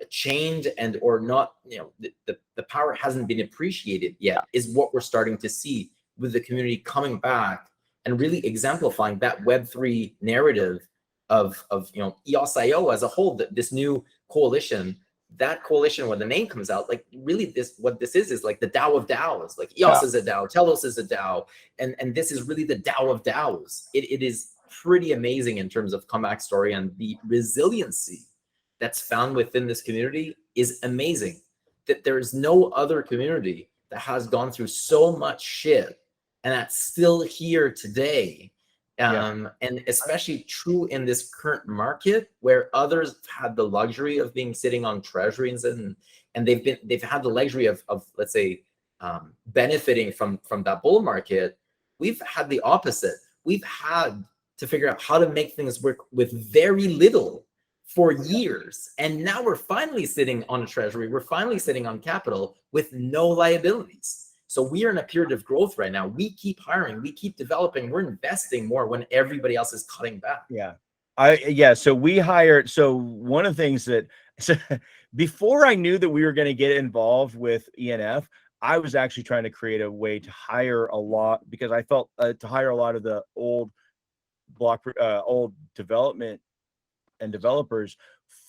chained and or not, you know, the power hasn't been appreciated yet, is what we're starting to see with the community coming back and really exemplifying that Web3 narrative of you know, EOSio as a whole, this new coalition. That coalition, when the name comes out, like really what this is like the DAO of DAOs. Like EOS is a DAO, Telos is a DAO, and this is really the DAO of DAOs. It is pretty amazing in terms of comeback story, and the resiliency that's found within this community is amazing. That there is no other community that has gone through so much shit and that's still here today. And especially true in this current market where others have had the luxury of being sitting on treasuries and they've had the luxury of let's say benefiting from that bull market. We've had the opposite. We've had to figure out how to make things work with very little for years, and now we're finally sitting on a treasury. We're finally sitting on capital with no liabilities. So we are in a period of growth right now. We keep hiring, we keep developing, we're investing more when everybody else is cutting back. Yeah. So we hired, so one of the things that, so before I knew that we were going to get involved with ENF, I was actually trying to create a way to hire a lot, because I felt to hire a lot of the old old development and developers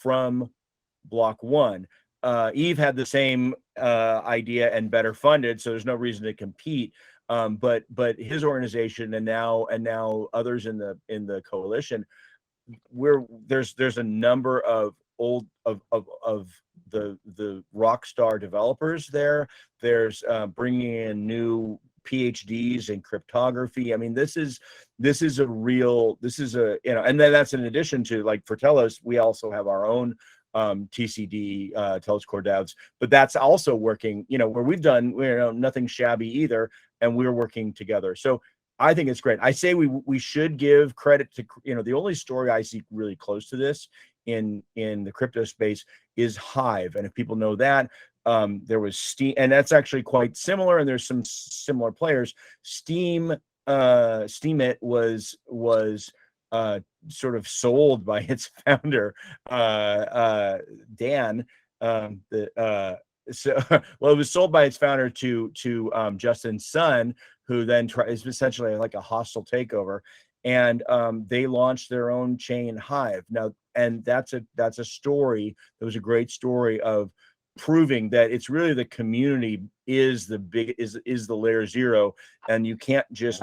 from Block One. Eve had the same idea and better funded, so there's no reason to compete. But his organization and now others in the coalition, there's a number of old of the rock star developers there. There's bringing in new PhDs in cryptography. I mean, this is a real, and then that's in addition to, like, for Telos, we also have our own TCD, Telos Core Devs, but that's also working, where we've done, nothing shabby either, and we're working together. So I think it's great. I say we should give credit to, the only story I see really close to this in the crypto space is Hive. And if people know that, there was Steam, and that's actually quite similar, and there's some similar players. Steemit was sort of sold by its founder, Dan. It was sold by its founder to Justin Sun, who then is essentially like a hostile takeover, and they launched their own chain, Hive. Now, and that's a story. It was a great story of proving that it's really the community is the layer zero, and you can't just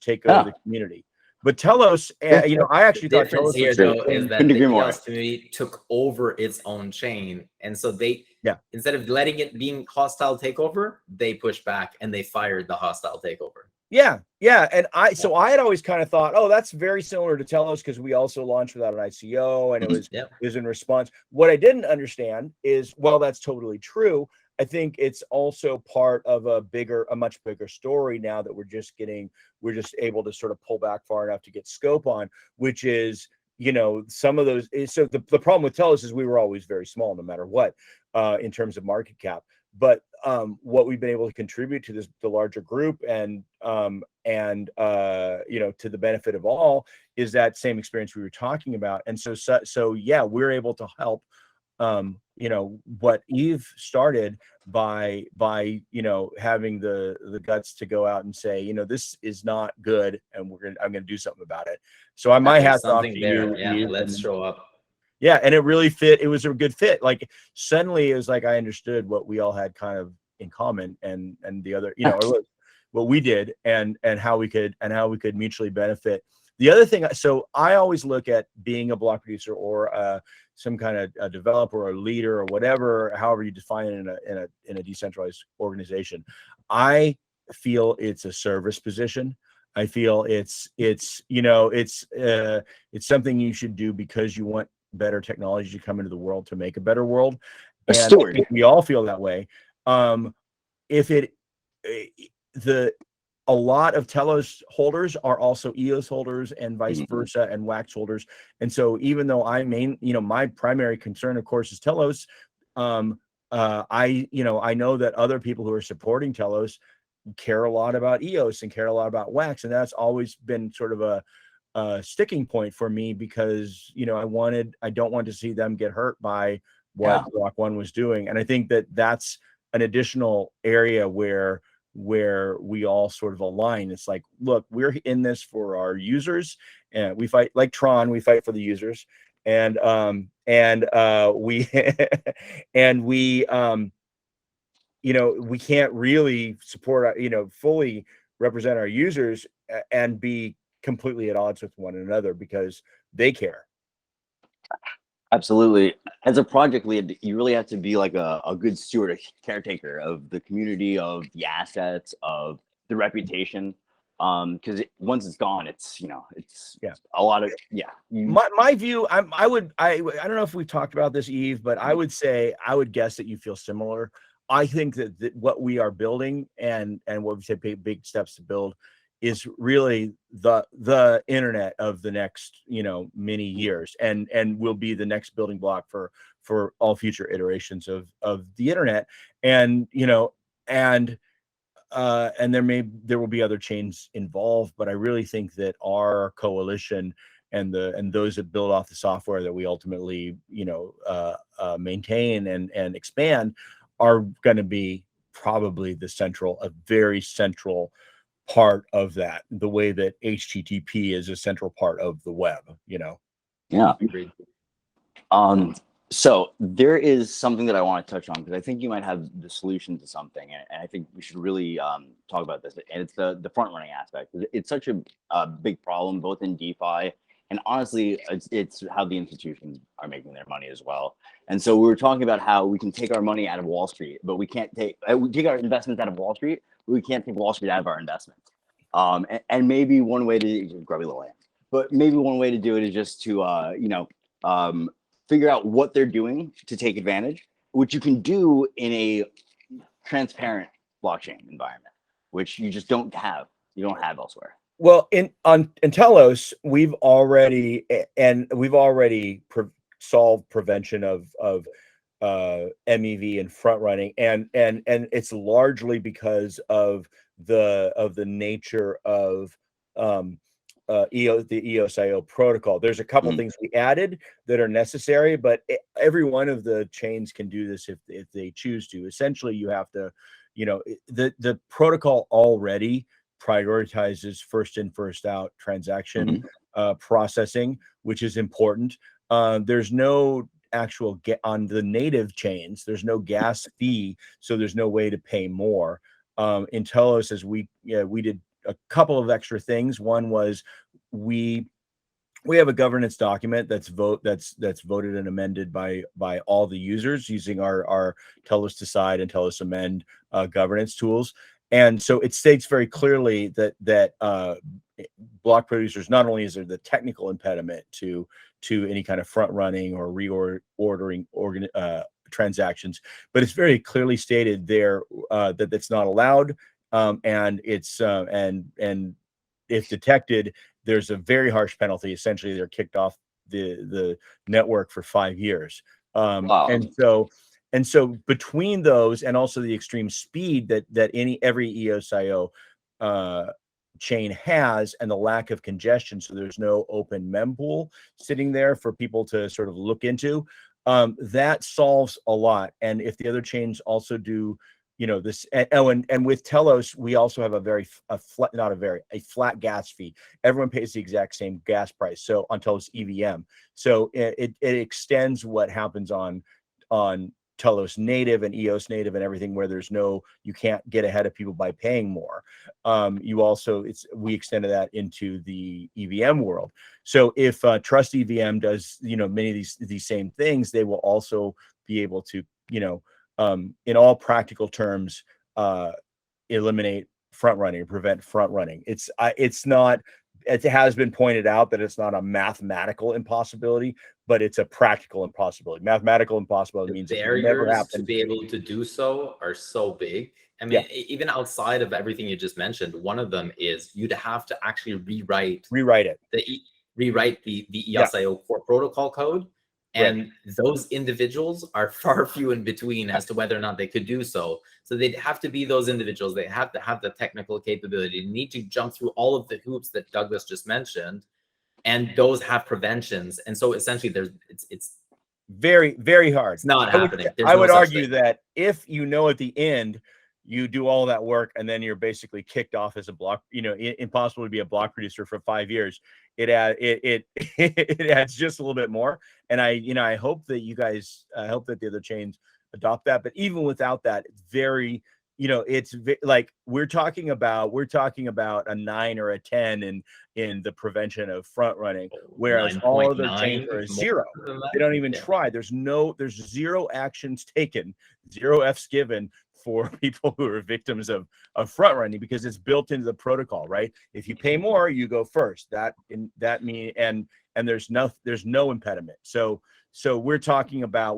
take over the community. But Telos, I actually thought Telos here though is that the EOS community took over its own chain, and so they, instead of letting it being hostile takeover, they pushed back and they fired the hostile takeover. Yeah, and I had always kind of thought, oh, that's very similar to Telos, because we also launched without an ICO, and it was in response. What I didn't understand is, well, that's totally true. I think it's also part of a much bigger story now that we're just able to sort of pull back far enough to get scope on, which is, some of those. So the problem with Telos is we were always very small, no matter what, in terms of market cap. But what we've been able to contribute to the larger group and to the benefit of all is that same experience we were talking about. And so yeah, we're able to help what Eve started by having the guts to go out and say, this is not good, and I'm gonna do something about it. So my hat's off to you. Yeah, let's show up. Yeah, and it really fit. It was a good fit. Like, suddenly it was like I understood what we all had kind of in common, and the other, what we did, and how we could mutually benefit. The other thing, so I always look at being a block producer or some kind of a developer or a leader or whatever, however you define it in a decentralized organization. I feel it's a service position. I feel it's something you should do because you want better technology to come into the world to make a better world. And I think we all feel that way. A lot of Telos holders are also EOS holders, and vice versa, and Wax holders. And so even though my primary concern, of course, is Telos, I know that other people who are supporting Telos care a lot about EOS and care a lot about Wax, and that's always been sort of a sticking point for me, because I don't want to see them get hurt by what Block One was doing. And I think that that's an additional area where we all sort of align. It's like, look, we're in this for our users, and we fight like Tron. We fight for the users, and we we can't really support, fully represent our users and be completely at odds with one another because they care. Absolutely. As a project lead, you really have to be like a good steward, a caretaker of the community, of the assets, of the reputation. Because once it's gone, it's a lot of My view, I don't know if we've talked about this, Eve, but I would guess that you feel similar. I think that what we are building and what we said big steps to build is really the internet of the next many years, and will be the next building block for all future iterations of the internet. And and there will be other chains involved, but I really think that our coalition and those that build off the software that we ultimately, maintain and expand are going to be probably a very central part of that, the way that HTTP is a central part of the web, Yeah. Agreed. So there is something that I want to touch on, because I think you might have the solution to something, and I think we should really talk about this. And it's the front running aspect. It's such a big problem, both in DeFi and honestly, it's how the institutions are making their money as well. And so we were talking about how we can take our money out of Wall Street, but we can't we take our investments out of Wall Street, but we can't take Wall Street out of our investments. And maybe one way to grubby little ant, but maybe one way to do it is just to figure out what they're doing to take advantage, which you can do in a transparent blockchain environment, which you just don't have elsewhere. Well, in Telos, we've already solved prevention of MEV and front running, and it's largely because of the nature of the EOSio protocol. There's a couple things we added that are necessary, but every one of the chains can do this if they choose to. Essentially, you have to, the protocol already prioritizes first in, first out transaction processing, which is important. There's no actual on the native chains, there's no gas fee, so there's no way to pay more. In Telos, as we did a couple of extra things. One was we have a governance document that's voted and amended by all the users using our Telos Decide and Telos Amend governance tools. And so it states very clearly that block producers, not only is there the technical impediment to any kind of front running or reordering transactions, but it's very clearly stated there that that's not allowed. And it's and if detected, there's a very harsh penalty. Essentially, they're kicked off the network for 5 years. Wow. And so between those and also the extreme speed that every EOSio chain has, and the lack of congestion, so there's no open mempool sitting there for people to sort of look into, that solves a lot. And if the other chains also do this, and with Telos, we also have a flat gas fee. Everyone pays the exact same gas price. So on Telos EVM, so it extends what happens on Telos native and EOS native and everything, where you can't get ahead of people by paying more. We extended that into the EVM world. So if Trust EVM does many of these same things, they will also be able to in all practical terms eliminate front running or prevent front running. It has been pointed out that it's not a mathematical impossibility, but it's a practical impossibility. Mathematical impossibility means the it will never barriers happen. to be able to do so are so big. I mean, even outside of everything you just mentioned, one of them is you'd have to actually rewrite it. Rewrite the EOSio core protocol code. And those individuals are far few in between as to whether or not they could do so. So they'd have to be those individuals. They have to have the technical capability. You need to jump through all of the hoops that Douglas just mentioned, and those have preventions. And so essentially, it's very, very hard. It's not happening. I would argue that if at the end you do all that work and then you're basically kicked off as a block, impossible to be a block producer for 5 years. It adds just a little bit more. And I hope that you guys, I hope that the other chains adopt that. But even without that, it's very, like we're talking about a 9 or a 10 in the prevention of front running, whereas all other chains are a 0. They don't even try. There's 0 actions taken, 0 Fs given for people who are victims of front running, because it's built into the protocol, right? If you pay more, you go first. And there's no impediment. So we're talking about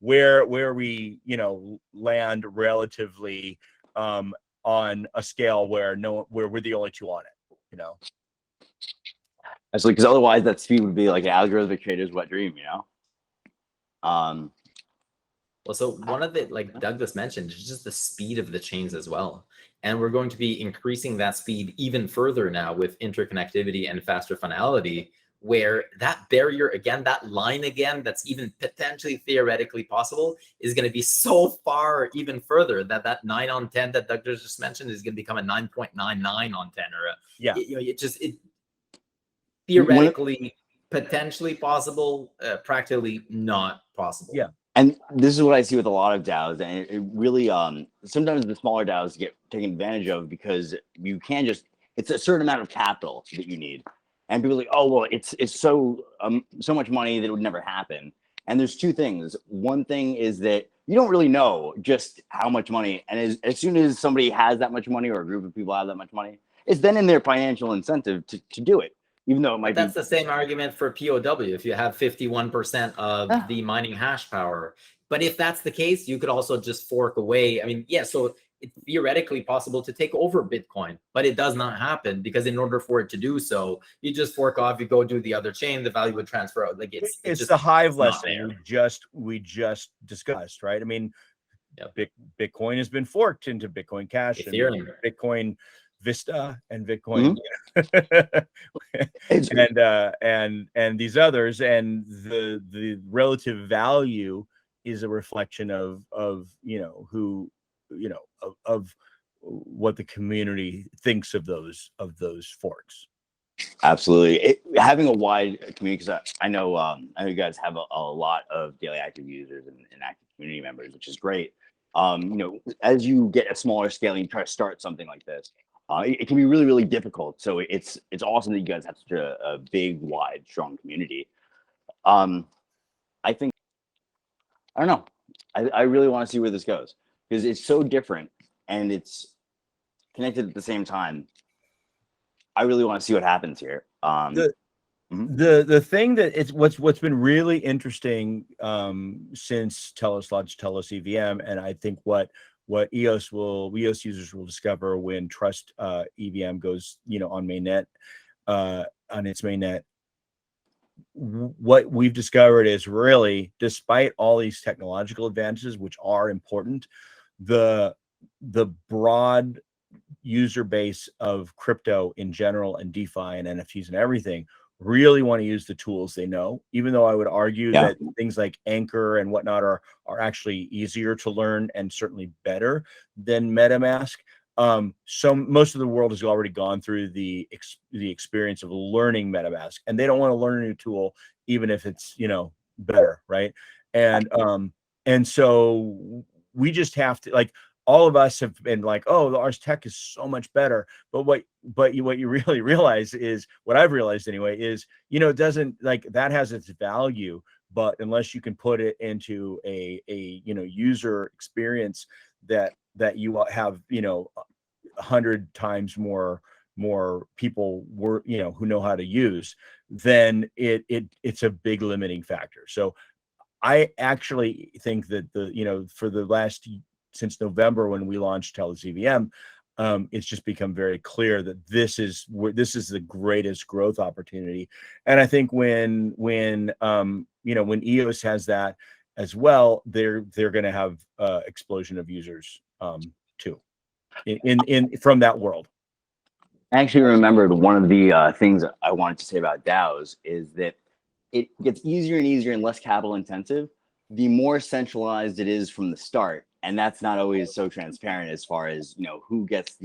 where we land relatively on a scale where we're the only two on it. Actually, because otherwise that speed would be like an algorithmic trader's wet dream, Well, so one of the, like Douglas mentioned, is just the speed of the chains as well. And we're going to be increasing that speed even further now with interconnectivity and faster finality, where that barrier again, that line again, that's even potentially theoretically possible, is going to be so far even further that that 9 on 10 that Douglas just mentioned is going to become a 9.99 on 10, or it theoretically potentially possible, practically not possible. Yeah. And this is what I see with a lot of DAOs, and it really sometimes the smaller DAOs get taken advantage of because you can just, it's a certain amount of capital that you need, and people are like, oh well, it's so much money that it would never happen. And there's two things. One thing is that you don't really know just how much money, and as soon as somebody has that much money or a group of people have that much money, it's then in their financial incentive to do it. Even though it might That's the same argument for POW. If you have 51% of the mining hash power, but if that's the case, you could also just fork away. I mean, yeah, so it's theoretically possible to take over Bitcoin, but it does not happen because in order for it to do so, you just fork off, you go do the other chain, the value would transfer out. Like it's just the Hive lesson we just discussed, right? I mean, Bitcoin has been forked into Bitcoin Cash, Ethereum, and Bitcoin Vista, and Bitcoin, and these others, and the relative value is a reflection of what the community thinks of those forks. Absolutely, having a wide community, because I know you guys have a lot of daily active users and active community members, which is great. As you get a smaller scale and you try to start something like this, it can be really, really difficult. So it's awesome that you guys have such a big, wide, strong community. I think, I don't know, I really want to see where this goes because it's so different and it's connected at the same time. I really want to see what happens here. The thing that it's what's been really interesting since Telos launched Telos EVM, and I think what EOS users will discover when Trust EVM goes on mainnet, on its mainnet, what we've discovered is really, despite all these technological advances which are important, the broad user base of crypto in general and DeFi and NFTs and everything really want to use the tools they know, even though I would argue that things like Anchor and whatnot are actually easier to learn and certainly better than MetaMask. So most of the world has already gone through the experience of learning MetaMask, and they don't want to learn a new tool, even if it's better, right? And so we just have to, like, all of us have been like, oh, ours tech is so much better. But what you really realize is, what I've realized anyway, is, it doesn't, like, that has its value, but unless you can put it into a user experience that you have 100 times more people who know how to use, then it's a big limiting factor. So I actually think that for the last, since November when we launched Telos EVM, it's just become very clear that this is the greatest growth opportunity. And I think when EOS has that as well, they're going to have explosion of users too in from that world. I actually remembered one of the things I wanted to say about DAOs is that it gets easier and easier and less capital intensive the more centralized it is from the start, and that's not always so transparent as far as who gets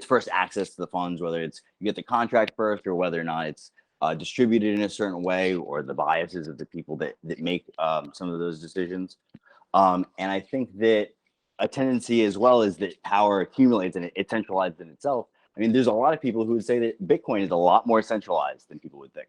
first access to the funds, whether it's you get the contract first or whether or not it's distributed in a certain way, or the biases of the people that make some of those decisions. And I think that a tendency as well is that power accumulates and it's centralized in itself. I mean, there's a lot of people who would say that Bitcoin is a lot more centralized than people would think.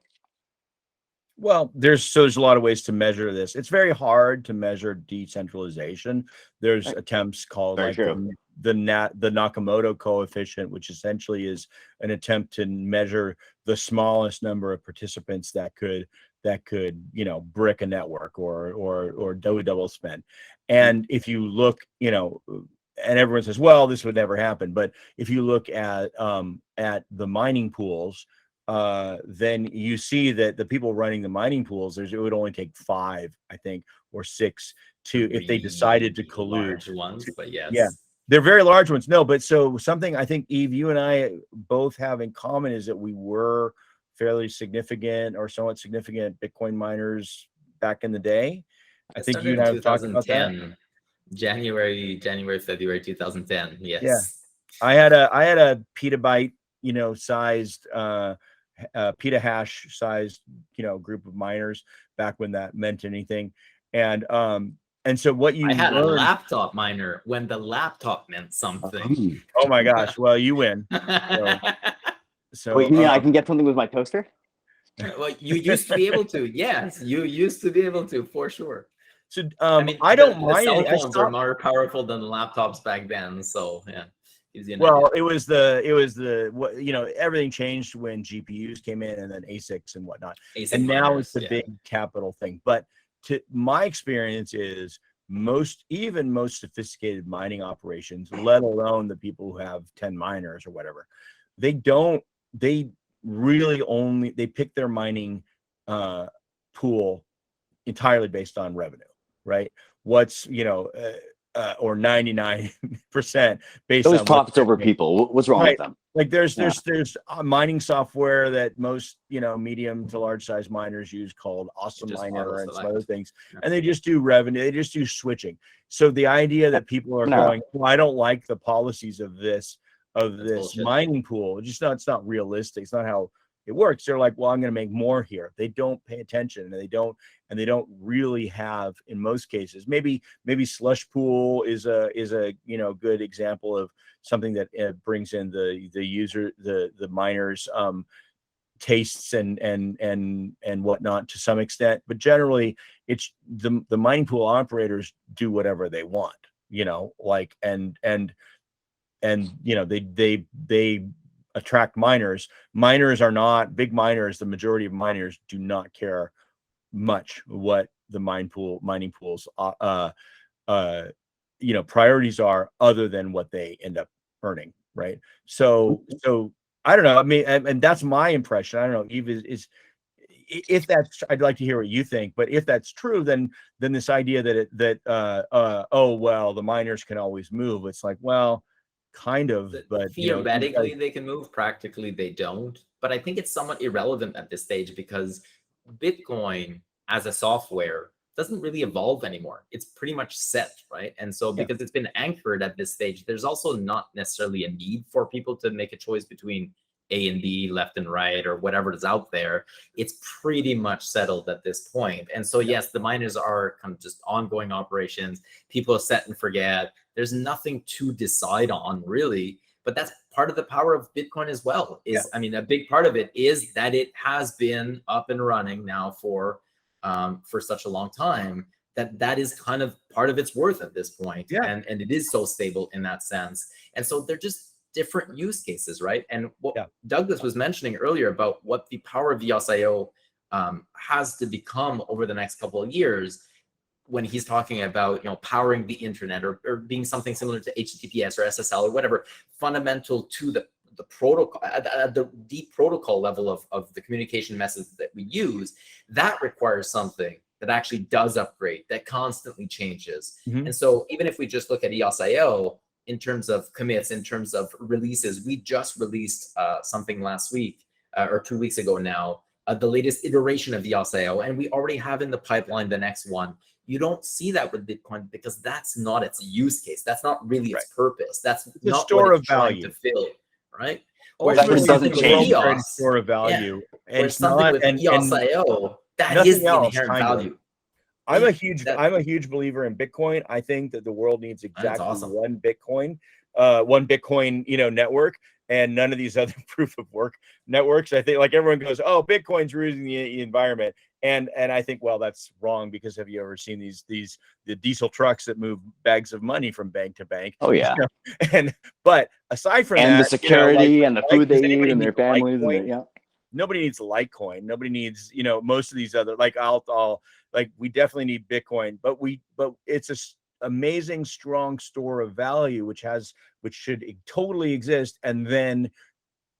Well, there's a lot of ways to measure this. It's very hard to measure decentralization. There's attempts called the Nakamoto coefficient, which essentially is an attempt to measure the smallest number of participants that could brick a network or double spend. And if you look, and everyone says, well, this would never happen. But if you look at the mining pools, then you see that the people running the mining pools, it would only take 5, I think, or 6 to, if they decided to collude. Large ones, but yes. Yeah, they're very large ones. No, but so something I think, Eve, you and I both have in common is that we were fairly significant or somewhat significant Bitcoin miners back in the day. I think you and I have talked about that. January, February 2010. Yes. Yeah. I had a petabyte, you know, sized petahash sized, you know, group of miners back when that meant anything. And so what you I had learned, a laptop miner when the laptop meant something. Oh my gosh, well, you win. So wait, you mean I can get something with my toaster? Well, you used to be able to. Yes, you used to be able to, for sure. So I mean, I don't mind. Cell phones are more powerful than the laptops back then. So yeah. Well, it was the what, you know, everything changed when GPUs came in and then ASICs and whatnot. And now it's the big capital thing. But to my experience is most sophisticated mining operations, let alone the people who have 10 miners or whatever, they really only pick their mining pool entirely based on revenue, right? What's, you know, or 99% based those on profits over people. What's wrong with them? Like there's mining software that most, you know, medium to large size miners use called Awesome Miner and some other things, and they just do revenue. They just do switching. So the idea that people are going, well, I don't like the policies of this mining pool, it's not realistic. It's not how it works. They're like, well, I'm going to make more here. They don't pay attention, and they don't really have, in most cases, maybe slush pool is a you know, good example of something that brings in the user, the miners tastes and whatnot to some extent, but generally it's the mining pool operators do whatever they want, you know, like and you know, they attract miners. Miners are not big miners. The majority of miners do not care much what the mining pools you know, priorities are, other than what they end up earning, right? So I don't know. I mean, and that's my impression. I don't know, Eve, is if that's, I'd like to hear what you think, but if that's true, then this idea that oh well, the miners can always move, it's like, well, kind of, but theoretically, you know, they can move. Practically they don't. But I think it's somewhat irrelevant at this stage, because Bitcoin as a software doesn't really evolve anymore. It's pretty much set, right? And so because it's been anchored at this stage, there's also not necessarily a need for people to make a choice between A and B, left and right, or whatever is out there. It's pretty much settled at this point. And so yes, the miners are kind of just ongoing operations. People set and forget. There's nothing to decide on, really. But that's part of the power of Bitcoin as well. I mean, a big part of it is that it has been up and running now for such a long time, that is kind of part of its worth at this point. And it is so stable in that sense. And so they're just different use cases, right? And what Douglas was mentioning earlier about what the power of EOSio has to become over the next couple of years, when he's talking about, you know, powering the internet or being something similar to HTTPS or SSL or whatever, fundamental to the protocol, at the deep protocol level of the communication methods that we use, that requires something that actually does upgrade, that constantly changes. And so even if we just look at EOSio in terms of commits, in terms of releases, we just released something last week or 2 weeks ago now, the latest iteration of EOSio, and we already have in the pipeline the next one. You don't see that with Bitcoin because that's not its use case. That's not really its purpose. That's the not store what it's of value to fill, right? Or doesn't change store of value. And it's not with EOSio, that is the inherent value. I'm a huge believer in Bitcoin. I think that the world needs exactly one Bitcoin, you know, network, and none of these other proof of work networks. I think, like, everyone goes, oh, Bitcoin's ruining the environment. And I think, well, that's wrong, because have you ever seen the diesel trucks that move bags of money from bank to bank? Oh yeah. You know? But aside from that, the security, you know, and the food they eat and their families, nobody needs Litecoin. Nobody needs, you know, most of these other, like, I'll like, we definitely need Bitcoin, but it's a amazing strong store of value which should totally exist, and then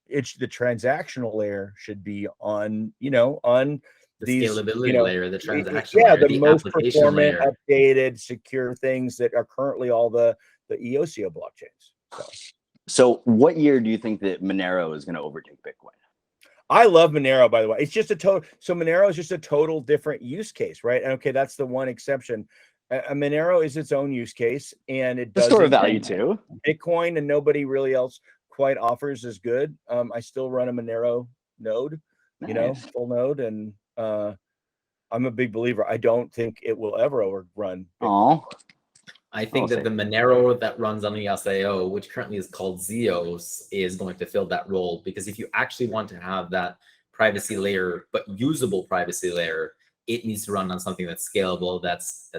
it's the transactional layer should be on, you know, on scalability layer, the transaction yeah, layer, the the most application performant, layer. updated, secure things that are currently all the EOSio blockchains. So what year do you think that Monero is going to overtake Bitcoin? I love Monero, by the way. It's just a total. So Monero is just a total different use case, right? And okay, that's the one exception. Monero is its own use case, and it does store of value too. Bitcoin, and nobody really else quite offers as good. I still run a Monero node, Nice. full node, and I'm a big believer. I don't think it will ever overrun Bitcoin. Oh, I think that the Monero that runs on EOSio, which currently is called ZEOS, is going to fill that role, because if you actually want to have that privacy layer, but usable privacy layer, it needs to run on something that's scalable, that's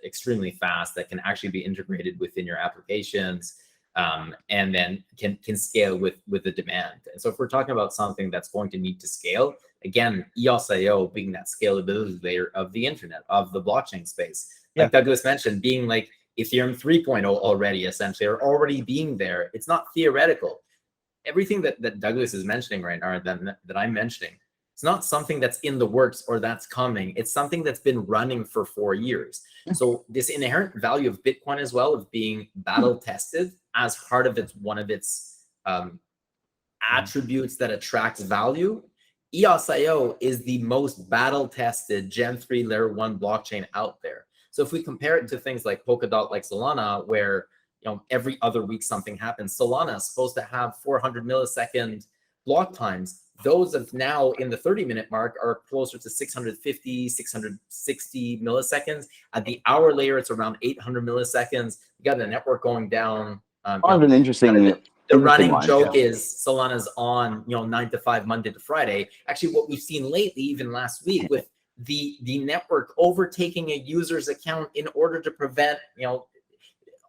extremely fast, that can actually be integrated within your applications, and then can scale with the demand. And so if we're talking about something that's going to need to scale, again, EOSio being that scalability layer of the internet, of the blockchain space, like Douglas mentioned, being like Ethereum 3.0 already, essentially, or already being there. It's not theoretical. Everything that Douglas is mentioning right now, that I'm mentioning, it's not something that's in the works or that's coming. It's something that's been running for 4 years. So this inherent value of Bitcoin as well, of being battle tested as part of one of its attributes that attracts value. EOSio is the most battle tested Gen 3 layer 1 blockchain out there. So if we compare it to things like Polkadot, like Solana, where every other week something happens, Solana is supposed to have 400 millisecond block times. Those of now in the 30-minute mark are closer to 650, 660 milliseconds. At the hour layer, it's around 800 milliseconds. You got the network going down. An interesting. The running joke is Solana's on 9 to 5, Monday to Friday. Actually, what we've seen lately, even last week, with the network overtaking a user's account in order to prevent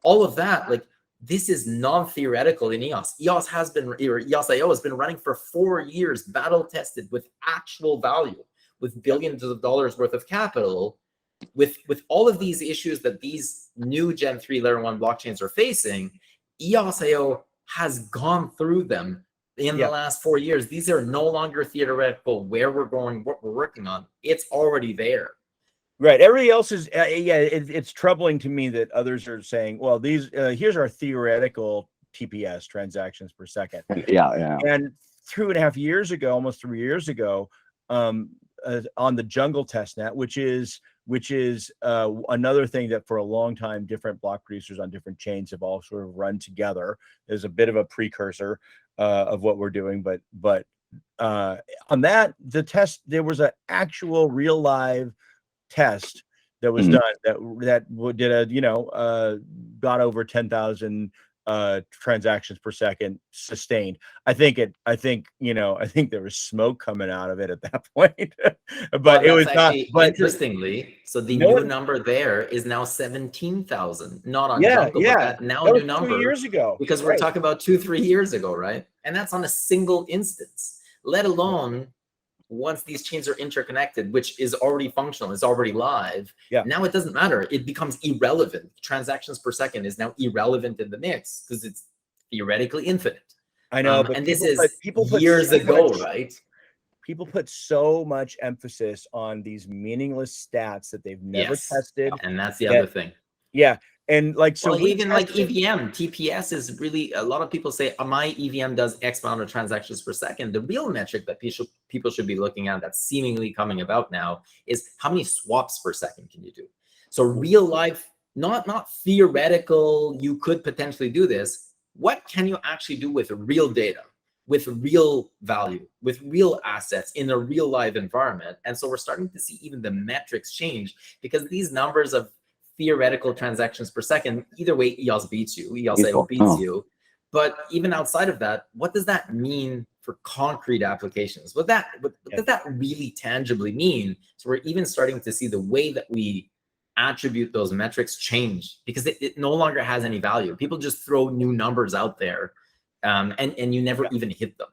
all of that, like, this is non-theoretical in EOS. EOSio has been running for 4 years, battle tested with actual value, with billions of dollars worth of capital, with all of these issues that these new Gen 3 layer 1 blockchains are facing. EOSio has gone through them in the last 4 years. These are no longer theoretical, where we're going, what we're working on. It's already there. Right. Everybody else is, it's troubling to me that others are saying, well, these, here's our theoretical TPS, transactions per second. Yeah. And 2.5 years ago, almost 3 years ago, on the Jungle testnet, which is another thing that for a long time, different block producers on different chains have all sort of run together. There's a bit of a precursor of what we're doing, but on that, the test, there was an actual real live test that was done that did a got over 10,000 transactions per second sustained. I think there was smoke coming out of it at that point. But it was actually not, interestingly, so the new number there is now 17,000, not on Jungle, but that now that new was number 2 years ago, because we're talking about 2-3 years ago, right? And that's on a single instance, let alone once these chains are interconnected, which is already functional, is already live. Now it doesn't matter. It becomes irrelevant. Transactions per second is now irrelevant in the mix because it's theoretically infinite. I know, but and this is years ago, right? People put so much emphasis on these meaningless stats that they've never tested. And that's the other thing. Yeah. And like, so even like EVM, TPS is really, a lot of people say, my EVM does X amount of transactions per second. The real metric that people should be looking at, that's seemingly coming about now, is how many swaps per second can you do? So real life, not theoretical, you could potentially do this. What can you actually do with real data, with real value, with real assets in a real live environment? And so we're starting to see even the metrics change, because these numbers of theoretical transactions per second, either way, EOS beats you, EOSio beats you. But even outside of that, what does that mean for concrete applications? What does that really tangibly mean? So we're even starting to see the way that we attribute those metrics change, because it no longer has any value. People just throw new numbers out there, and you never even hit them.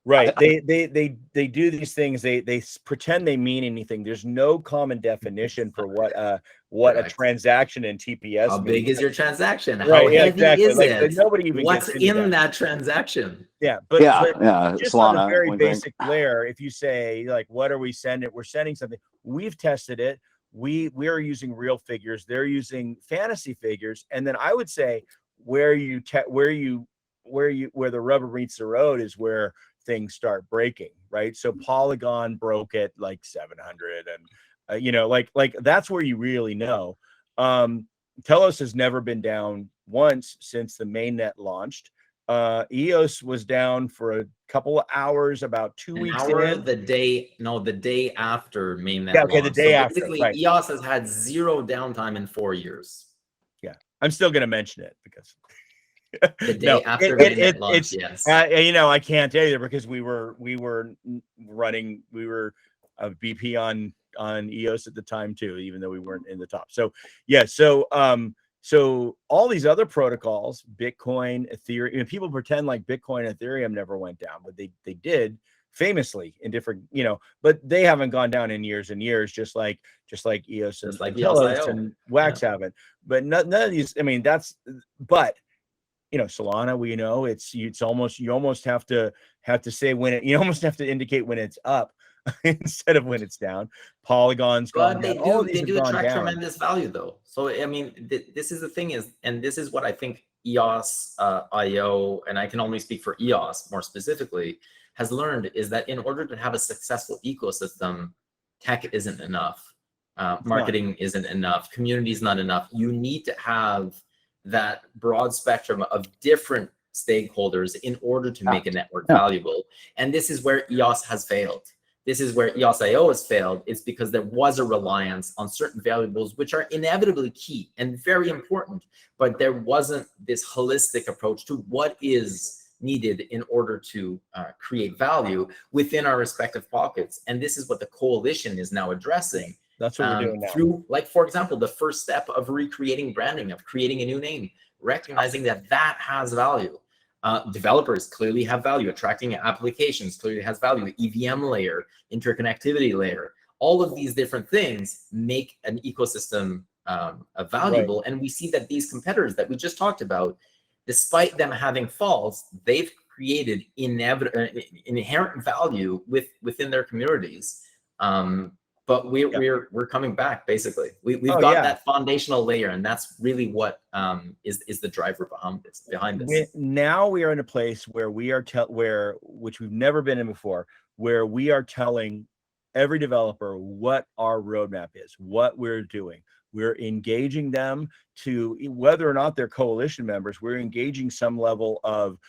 Right. They do these things. They pretend they mean anything. There's no common definition for what a Correct. transaction in TPS How means. big is your transaction? Right, How yeah, heavy exactly. is Like, it? nobody even What's gets into in that transaction? Yeah, but just on a Solana, very wink, wink. basic layer, if you say like, what are we sending? We're sending something. We've tested it. We are using real figures. They're using fantasy figures. And then I would say where the rubber meets the road is where things start breaking, right? So Polygon broke at like 700, and you know, like that's where you really know. Telos has never been down once since the mainnet launched. EOS was down for a couple of hours about 2 weeks in. The day after mainnet Yeah, okay, launch. the day so after, basically, right. EOS has had 0 downtime in 4 years. Yeah, I'm still going to mention it because the day after mainnet launch. It's yes, you know, I can't either because we were running, we were a BP on EOS at the time too, even though we weren't in the top. So yeah, so all these other protocols, Bitcoin, Ethereum, and people pretend like Bitcoin and Ethereum never went down, but they did famously in different, you know, but they haven't gone down in years and years, just like EOS and like Telos and Wax haven't. But none of these, I mean, but you know, Solana, we know it's almost, you almost have to say when you almost have to indicate when it's up instead of when it's down. Polygon's gone down. They do attract tremendous value though. So I mean, this is the thing and this is what I think EOS IO, and I can only speak for EOS more specifically, has learned, is that in order to have a successful ecosystem, tech isn't enough, marketing isn't enough, community is not enough. You need to have that broad spectrum of different stakeholders in order to make a network valuable. And this is where EOS has failed. This is where EOSio has failed. It's because there was a reliance on certain variables, which are inevitably key and very important, but there wasn't this holistic approach to what is needed in order to create value within our respective pockets. And this is what the coalition is now addressing. That's what we're doing now. Through, like, for example, the first step of recreating branding, of creating a new name, recognizing that that has value. Developers clearly have value. Attracting applications clearly has value. The EVM layer, interconnectivity layer, all of these different things make an ecosystem valuable. Right. And we see that these competitors that we just talked about, despite them having faults, they've created inherent value within their communities. But we're coming back, basically. We've got that foundational layer, and that's really what is the driver behind this. Now we are in a place where we are which we've never been in before, where we are telling every developer what our roadmap is, what we're doing. We're engaging them to, whether or not they're coalition members, we're engaging some level of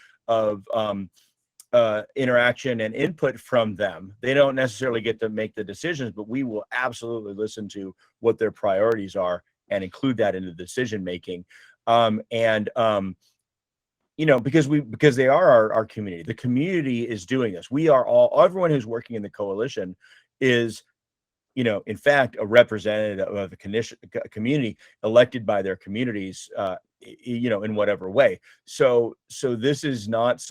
interaction and input from them. They don't necessarily get to make the decisions, but we will absolutely listen to what their priorities are and include that in the decision making. You know, because they are our community. The community is doing this. We are everyone who's working in the coalition is, you know, in fact, a representative of the community elected by their communities, you know, in whatever way. So this is not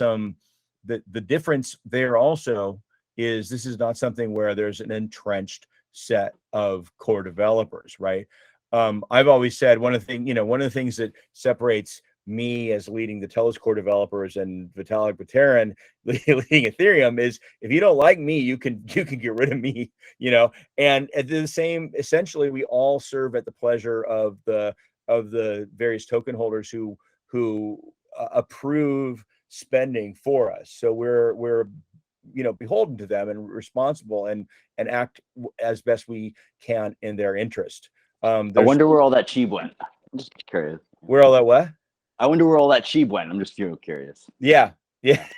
the difference there also is this is not something where there's an entrenched set of core developers, right? I've always said one of the things that separates me as leading the Telos core developers and Vitalik Buterin leading Ethereum is, if you don't like me, you can get rid of me, you know. And at the same, essentially, we all serve at the pleasure of the various token holders who approve spending for us. So we're you know, beholden to them and responsible and act as best we can in their interest. I wonder where all that cheap went. I'm just curious. Where all that what? I wonder where all that cheap went. I'm just curious. Yeah. That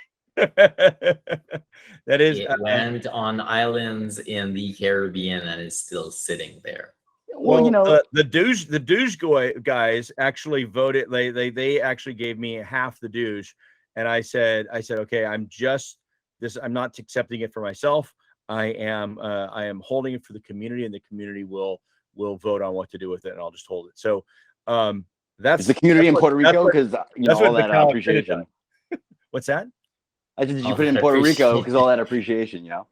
is. It went on islands in the Caribbean and is still sitting there. Well, you know, the DOGE guys actually voted. They actually gave me half the DOGE, and I said, okay, I'm not accepting it for myself. I am holding it for the community, and the community will vote on what to do with it, and I'll just hold it. So that's the community in Puerto Rico, because you know all that appreciation. What's that? I said, did you Oh, put it in I Puerto Rico appreciate because all that appreciation, you know?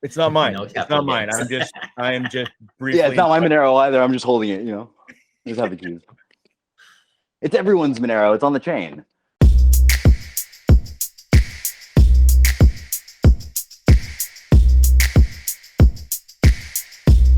It's not mine. No It's capital not mine. gains. I am just briefly. Yeah, it's not my Monero either. I'm just holding it, you know? I just have the keys. It's everyone's Monero. It's on the chain.